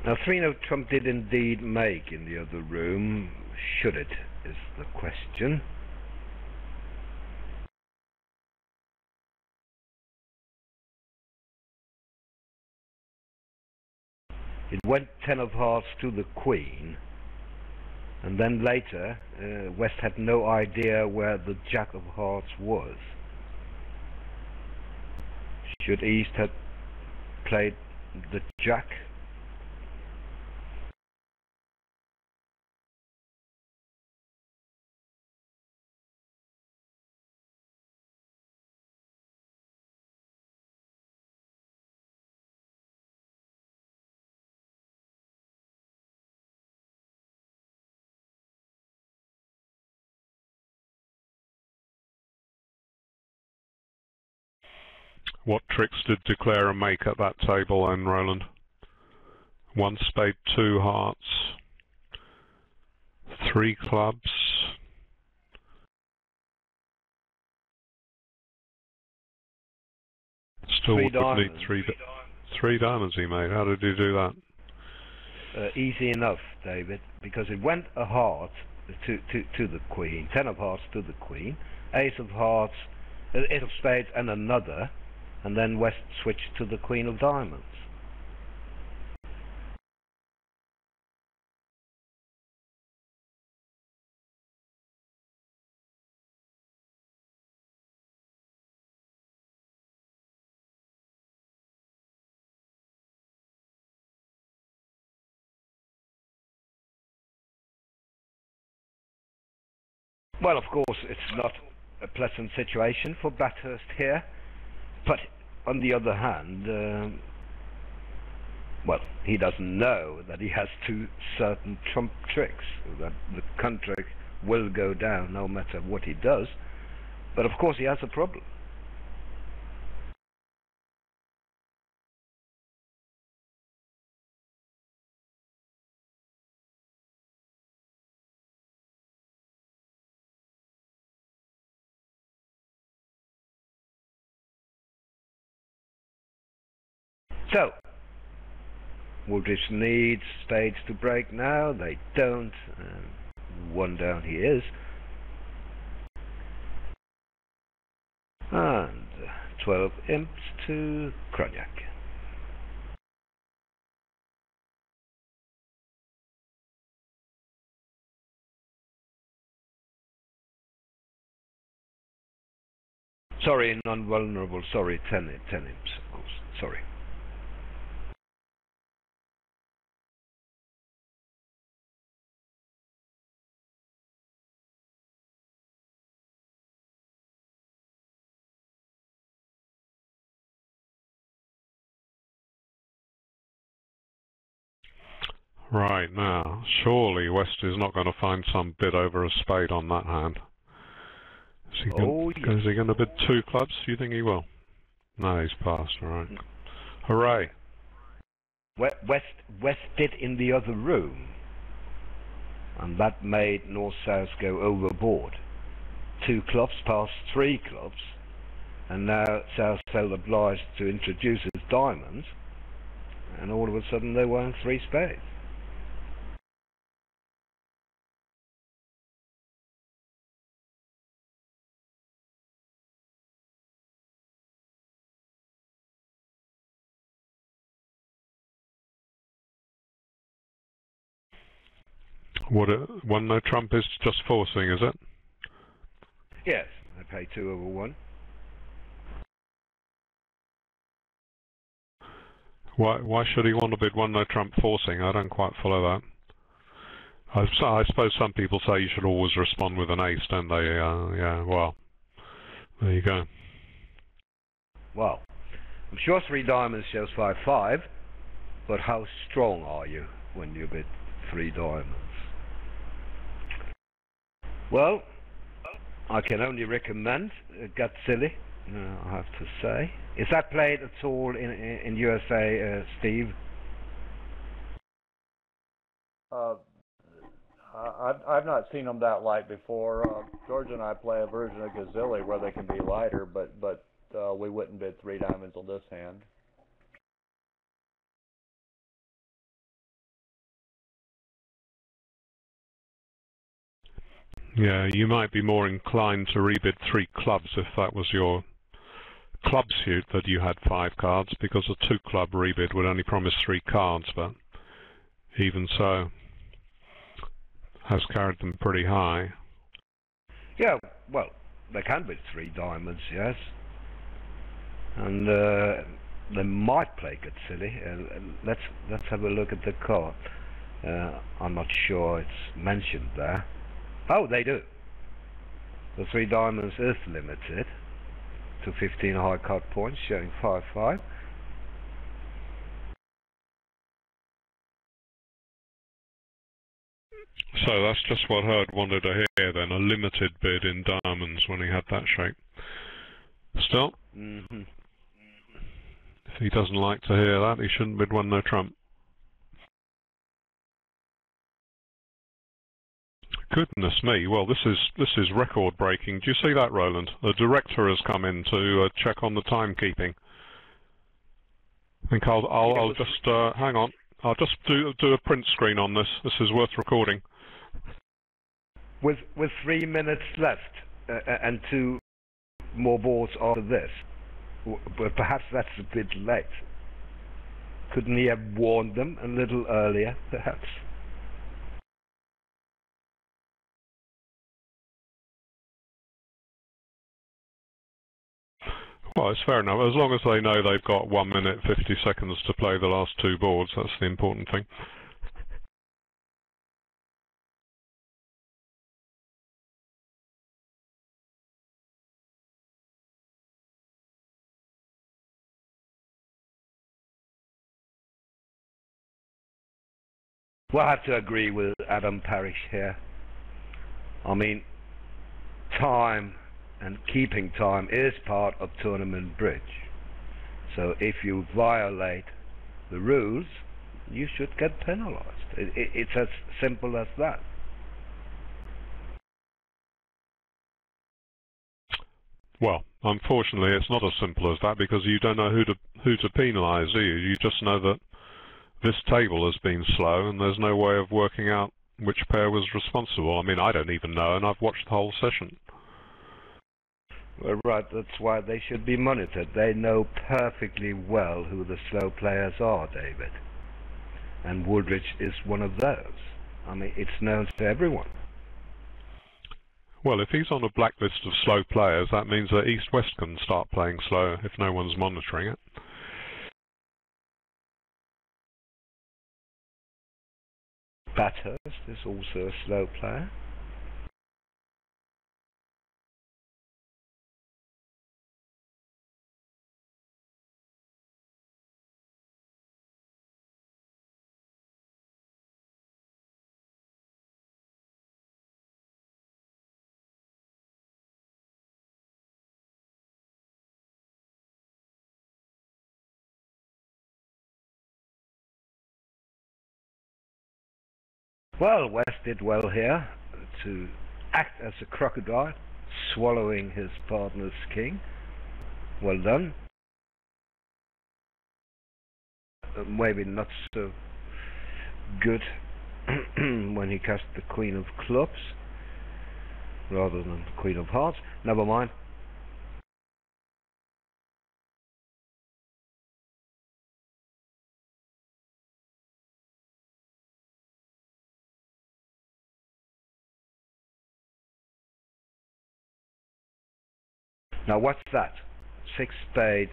Now, 3 no trump did indeed make in the other room. Should it, is the question. It went 10 of hearts to the Queen, and then later West had no idea where the Jack of hearts was. Should East have played the Jack? What tricks did Declarer make at that table then, Roland? 1 spade, 2 hearts, 3 clubs. Still would need 3 diamonds he made. How did he do that? Easy enough, David, because it went a heart to the Queen, 10 of hearts to the Queen, ace of hearts, 8 of spades and another, and then West switched to the Queen of diamonds. Well, of course, it's not a pleasant situation for Bathurst here, but on the other hand, well, he doesn't know that he has 2 certain trump tricks, that the country will go down no matter what he does, But of course he has a problem. So, Wooldridge needs spades to break now. They don't. One down he is. And 12 imps to Kranyak. Sorry, non-vulnerable. Sorry, 10 imps, of course. Sorry. Right, now, surely West is not going to find some bid over a spade on that hand. Is he going to bid 2 clubs? Do you think he will? No, he's passed, right. Hooray. West did in the other room, and that made North-South go overboard. 2 clubs past 3 clubs, and now South felt obliged to introduce his diamonds, and all of a sudden they won 3 spades. One no trump is just forcing, is it? Yes, I pay 2 over 1. Why should he want to bid 1 no trump forcing? I don't quite follow that. I suppose some people say you should always respond with an ace, don't they? Yeah, well, there you go. Well, I'm sure 3 diamonds shows 5-5, but how strong are you when you bid 3 diamonds? Well, I can only recommend Gut Silly, I have to say. Is that played at all in USA, Steve? I've not seen them that light before. George and I play a version of Gazilli where they can be lighter, but we wouldn't bid 3 diamonds on this hand. Yeah, you might be more inclined to rebid 3 clubs if that was your club suit that you had 5 cards, because a 2 club rebid would only promise 3 cards, but even so, has carried them pretty high. Yeah, well, they can bid 3 diamonds, yes. And they might play Gut Silly. Let's have a look at the card. I'm not sure it's mentioned there. Oh, they do. The 3 diamonds is limited to 15 high card points, showing 5-5. So that's just what Hurd wanted to hear then, a limited bid in diamonds when he had that shape. Still, if he doesn't like to hear that, he shouldn't bid 1 no trump. Goodness me, well this is record breaking. Do you see that, Roland? The director has come in to check on the timekeeping. I think I'll just hang on. I'll just do a print screen on this. This is worth recording. With 3 minutes left and 2 more boards after this, but perhaps that's a bit late. Couldn't he have warned them a little earlier, perhaps? Well, it's fair enough. As long as they know they've got 1 minute 50 seconds to play the last 2 boards, that's the important thing. Well, I have to agree with Adam Parrish here. I mean, time and keeping time is part of tournament bridge. So if you violate the rules, you should get penalized. It's as simple as that. Well, unfortunately, it's not as simple as that, because you don't know who to penalise, do you? You just know that this table has been slow, and there's no way of working out which pair was responsible. I mean, I don't even know, and I've watched the whole session. Well, right, that's why they should be monitored. They know perfectly well who the slow players are, David. And Wooldridge is one of those. I mean, it's known to everyone. Well, if he's on a blacklist of slow players, that means that East-West can start playing slow if no one's monitoring it. Bathurst is also a slow player. Well, West did well here to act as a crocodile, swallowing his partner's king. Well done. Maybe not so good when he cast the Queen of Clubs rather than the Queen of Hearts. Never mind. Now what's that? 6 spades,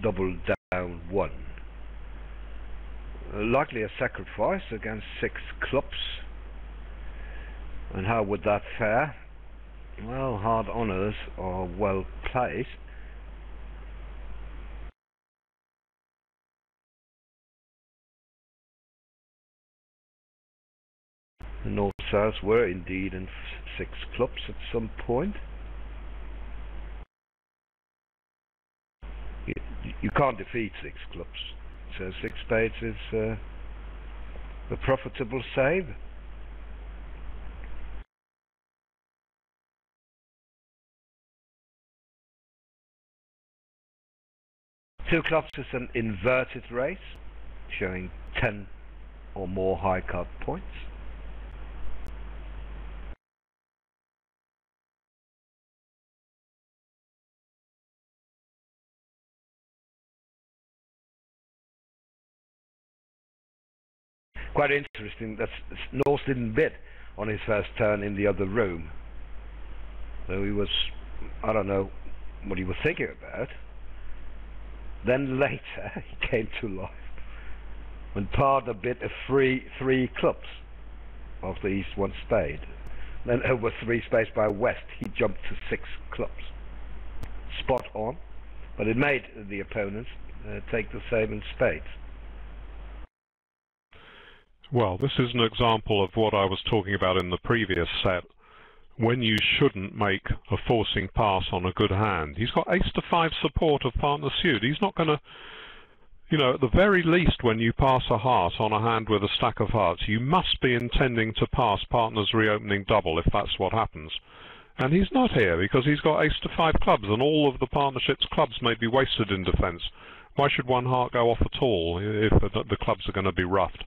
double down 1. Likely a sacrifice against 6 clubs. And how would that fare? Well, hard honours are well placed. The North-Souths were indeed in 6 clubs at some point. You can't defeat 6 clubs, so 6 spades is a profitable save. Two clubs is an inverted race, showing 10 or more high card points. Quite interesting that North didn't bid on his first turn in the other room. So he was, I don't know what he was thinking about. Then later he came to life when partner bid a free 3 clubs of the East 1 spade. Then over 3 spades by West he jumped to 6 clubs. Spot on, but it made the opponents take the same in spades. Well, this is an example of what I was talking about in the previous set, when you shouldn't make a forcing pass on a good hand. He's got ace to 5 support of partner suit. He's not going to, you know, at the very least when you pass a heart on a hand with a stack of hearts, you must be intending to pass partner's reopening double if that's what happens. And he's not here because he's got ace to 5 clubs and all of the partnership's clubs may be wasted in defence. Why should one heart go off at all if the clubs are going to be roughed?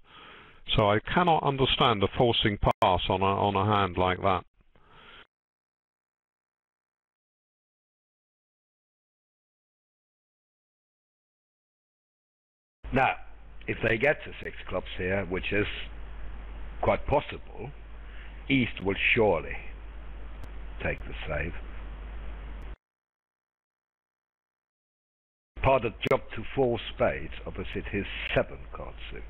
So I cannot understand a forcing pass on a hand like that. Now, if they get to 6 clubs here, which is quite possible, East will surely take the save. Partner jumped to 4 spades opposite his 7 card suit.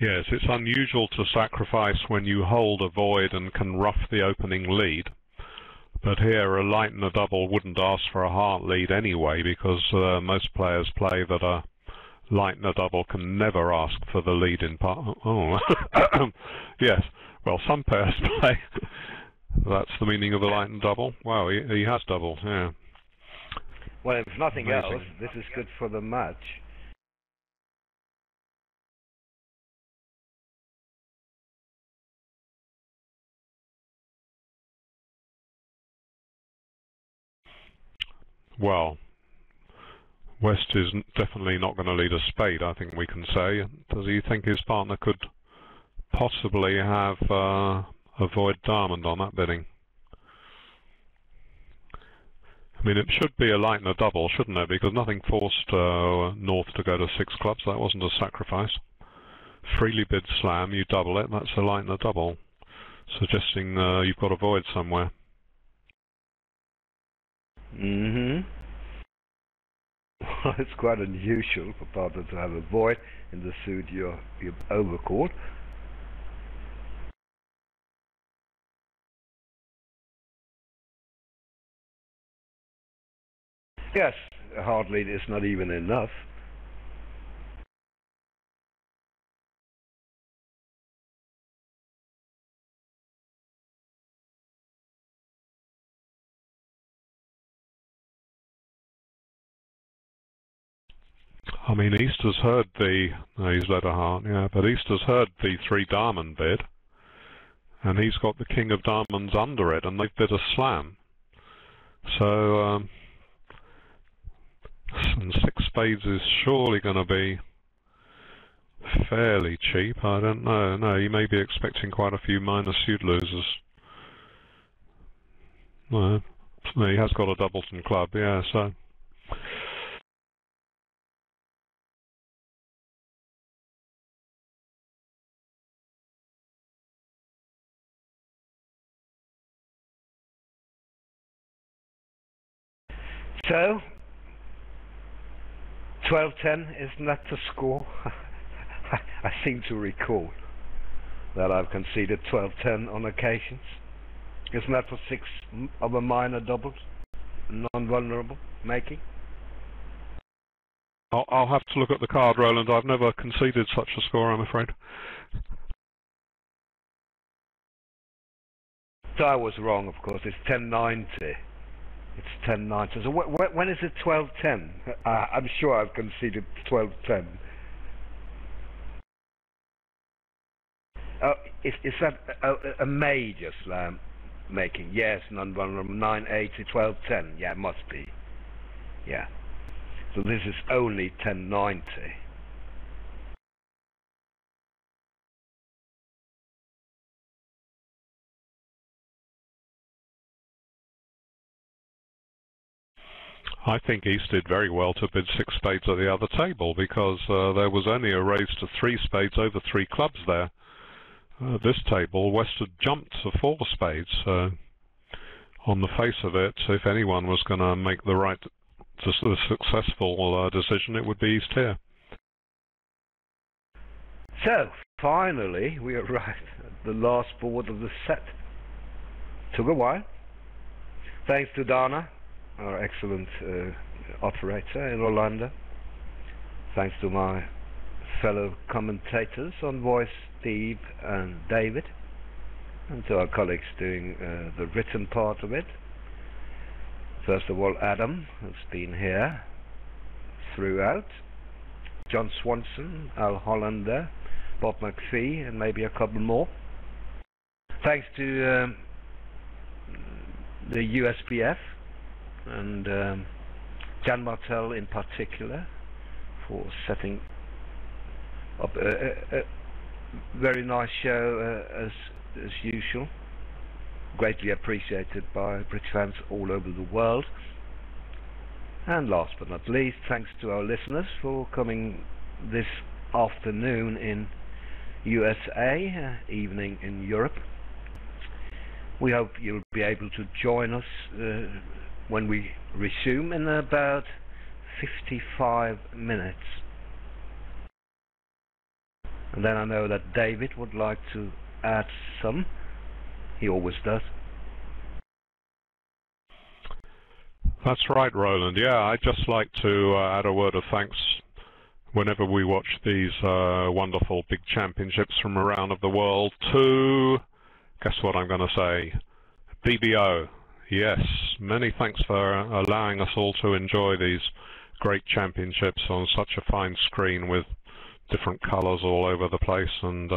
Yes, it's unusual to sacrifice when you hold a void and can rough the opening lead. But here, a light and a double wouldn't ask for a heart lead anyway, because most players play that light and a double can never ask for the lead in part. Oh, yes. Well, some pairs play. That's the meaning of the light and double. Wow, he has doubled, yeah. Well, if nothing Amazing. else, this is good for the match. Well, West is definitely not going to lead a spade, I think we can say. Does he think his partner could possibly have a void diamond on that bidding? I mean, it should be a light and a double, shouldn't it? Because nothing forced North to go to 6 clubs. That wasn't a sacrifice. Freely bid slam, you double it, that's a light and a double. Suggesting you've got a void somewhere. It's quite unusual for partner to have a void in the suit you've overcalled. Yes, hard lead is not even enough. I mean, Easter's heard the... No, he's led a heart, yeah, but Easter's heard the 3 diamond bid, and he's got the king of diamonds under it, and they've bid a slam. So, and 6 spades is surely going to be fairly cheap. I don't know. No, you may be expecting quite a few minor suit losers. No, he has got a Doubleton club, yeah, so... So, 12-10, isn't that the score? I seem to recall that I've conceded 12-10 on occasions. Isn't that for 6 of a minor doubles? Non-vulnerable making? I'll have to look at the card, Roland. I've never conceded such a score, I'm afraid. So I was wrong, of course. It's 10-90. It's 10-90. So when is it 12-10? I'm sure I've conceded 12-10. Is that a major slam making? Yes, non-vulnerable, 980, 12-10. Yeah, it must be. Yeah. So this is only 10-90. I think East did very well to bid 6 spades at the other table, because there was only a raise to 3 spades over 3 clubs there. This table, West had jumped to 4 spades, so on the face of it, if anyone was going to make the right, the successful decision, it would be East here. So, finally, we arrived at the last board of the set. Took a while. Thanks to Dana, our excellent operator in Orlando. Thanks to my fellow commentators on voice, Steve and David, and to our colleagues doing the written part of it. First of all, Adam, who's been here throughout, John Swanson, Al Hollander, Bob McPhee, and maybe a couple more. Thanks to the USBF and Jan Martel in particular for setting up a very nice show as usual. Greatly appreciated by British fans all over the world. And last but not least, thanks to our listeners for coming this afternoon in USA, evening in Europe. We hope you'll be able to join us when we resume in about 55 minutes. And then I know that David would like to add some. He always does. That's right, Roland. Yeah, I'd just like to add a word of thanks whenever we watch these wonderful big championships from around of the world, to, guess what I'm going to say, BBO. Yes, many thanks for allowing us all to enjoy these great championships on such a fine screen with different colours all over the place and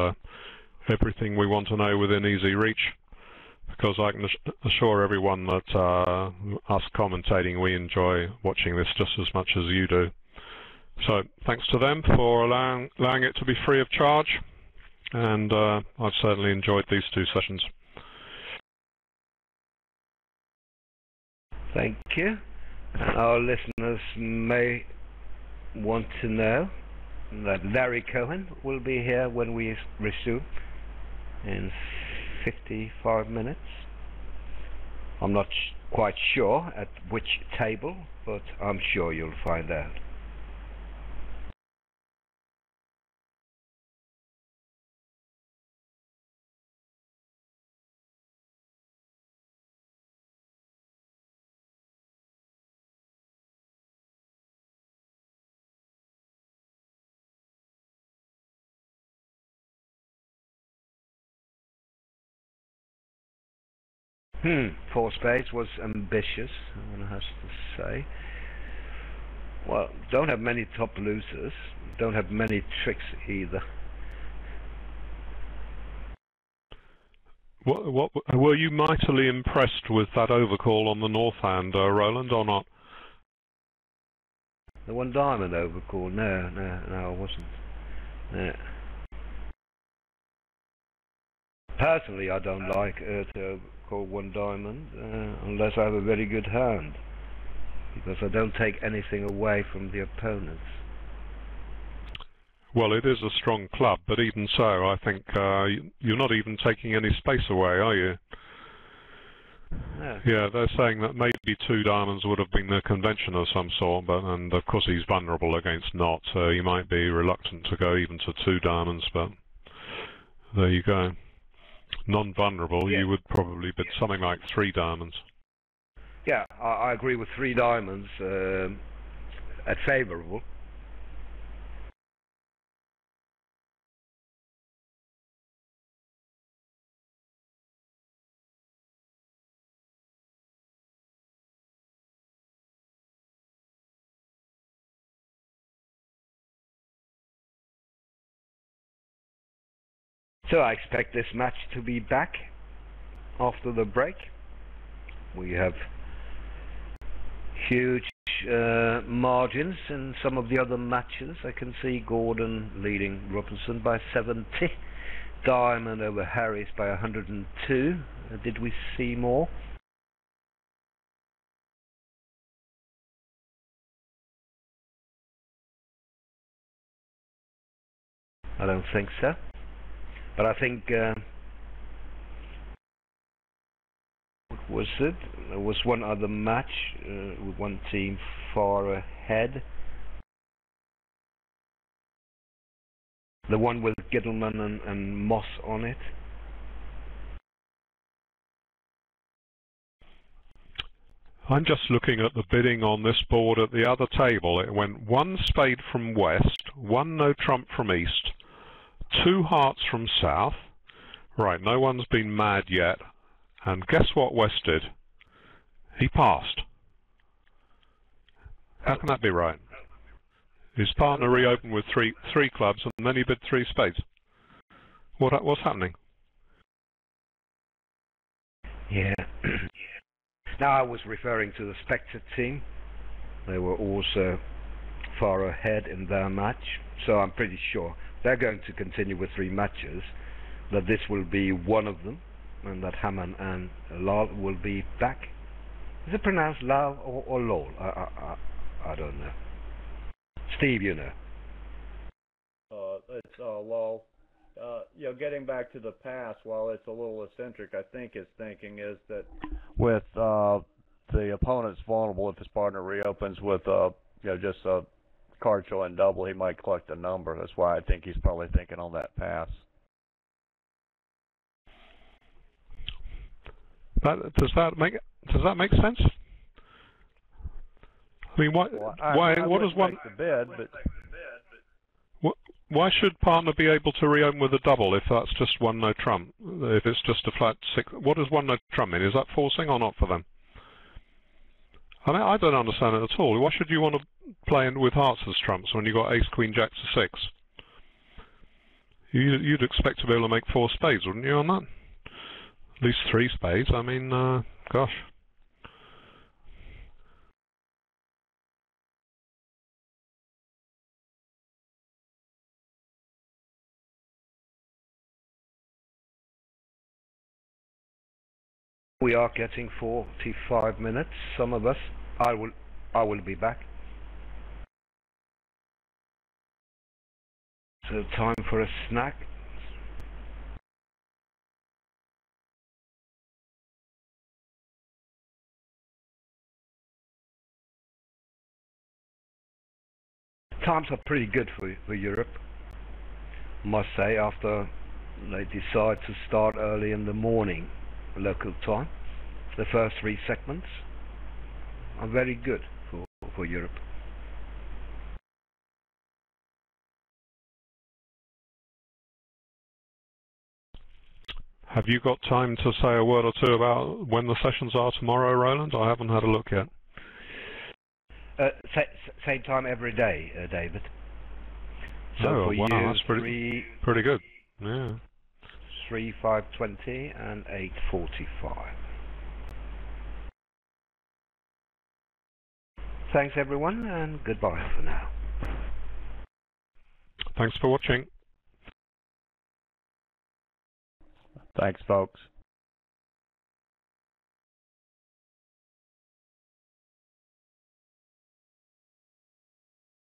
everything we want to know within easy reach. Because I can assure everyone that us commentating, we enjoy watching this just as much as you do. So thanks to them for allowing it to be free of charge, and I've certainly enjoyed these two sessions. Thank you. And our listeners may want to know that Larry Cohen will be here when we resume in 55 minutes. I'm not quite sure at which table, but I'm sure you'll find out. Four spades was ambitious, one has to say. Well, don't have many top losers, don't have many tricks either. What were you mightily impressed with that overcall on the north hand, Roland, or not? The one diamond overcall? No, I wasn't. No. Personally, I don't like to overcall one diamond unless I have a very good hand, because I don't take anything away from the opponents. Well, it is a strong club, but even so, I think you're not even taking any space away, are you? No. Yeah, they're saying that maybe two diamonds would have been the convention of some sort, and of course he's vulnerable against knots, so he might be reluctant to go even to two diamonds, but there you go. Non-vulnerable, yeah. You would probably bid something like three diamonds. Yeah, I agree with three diamonds at favourable. So I expect this match to be back after the break. We have huge margins in some of the other matches. I can see Gordon leading Robinson by 70. Diamond over Harris by 102. Did we see more? I don't think so. But I think, what was it? There was one other match with one team far ahead. The one with Gittleman and Moss on it. I'm just looking at the bidding on this board at the other table. It went one spade from west, one no trump from east, two hearts from south. Right, no one's been mad yet. And guess what West did? He passed. How can that be right? His partner reopened with three clubs, and then he bid three spades. What's happening? Yeah. Now I was referring to the Spectre team. They were also far ahead in their match, so I'm pretty sure they're going to continue with three matches, that this will be one of them, and that Hammond and Lal will be back. Is it pronounced Lal or Lol? I don't know. Steve, you know. It's Lal. Getting back to the past, while it's a little eccentric, I think his thinking is that with the opponent's vulnerable, if his partner reopens with just a card showing double, he might collect a number. That's why I think he's probably thinking on that pass. Does that make sense? I mean, what does one? The bid, but Why should partner be able to reopen with a double if that's just one no trump? If it's just a flat six, what does one no trump mean? Is that forcing or not for them? I don't understand it at all. Why should you want to play in with hearts as trumps when you've got ace, queen, jack to six? You'd expect to be able to make four spades, wouldn't you, on that? At least three spades. I mean, gosh. We are getting 45 minutes, some of us. I will be back. So time for a snack. Times are pretty good for Europe, must say, after they decide to start early in the morning local time. The first three segments are very good for Europe. Have you got time to say a word or two about when the sessions are tomorrow, Roland? I haven't had a look yet. Same time every day, David. So oh, for wow, you, that's pretty good. Yeah. 3, 5:20 and 8:45. Thanks everyone, and goodbye for now. Thanks for watching. Thanks, folks.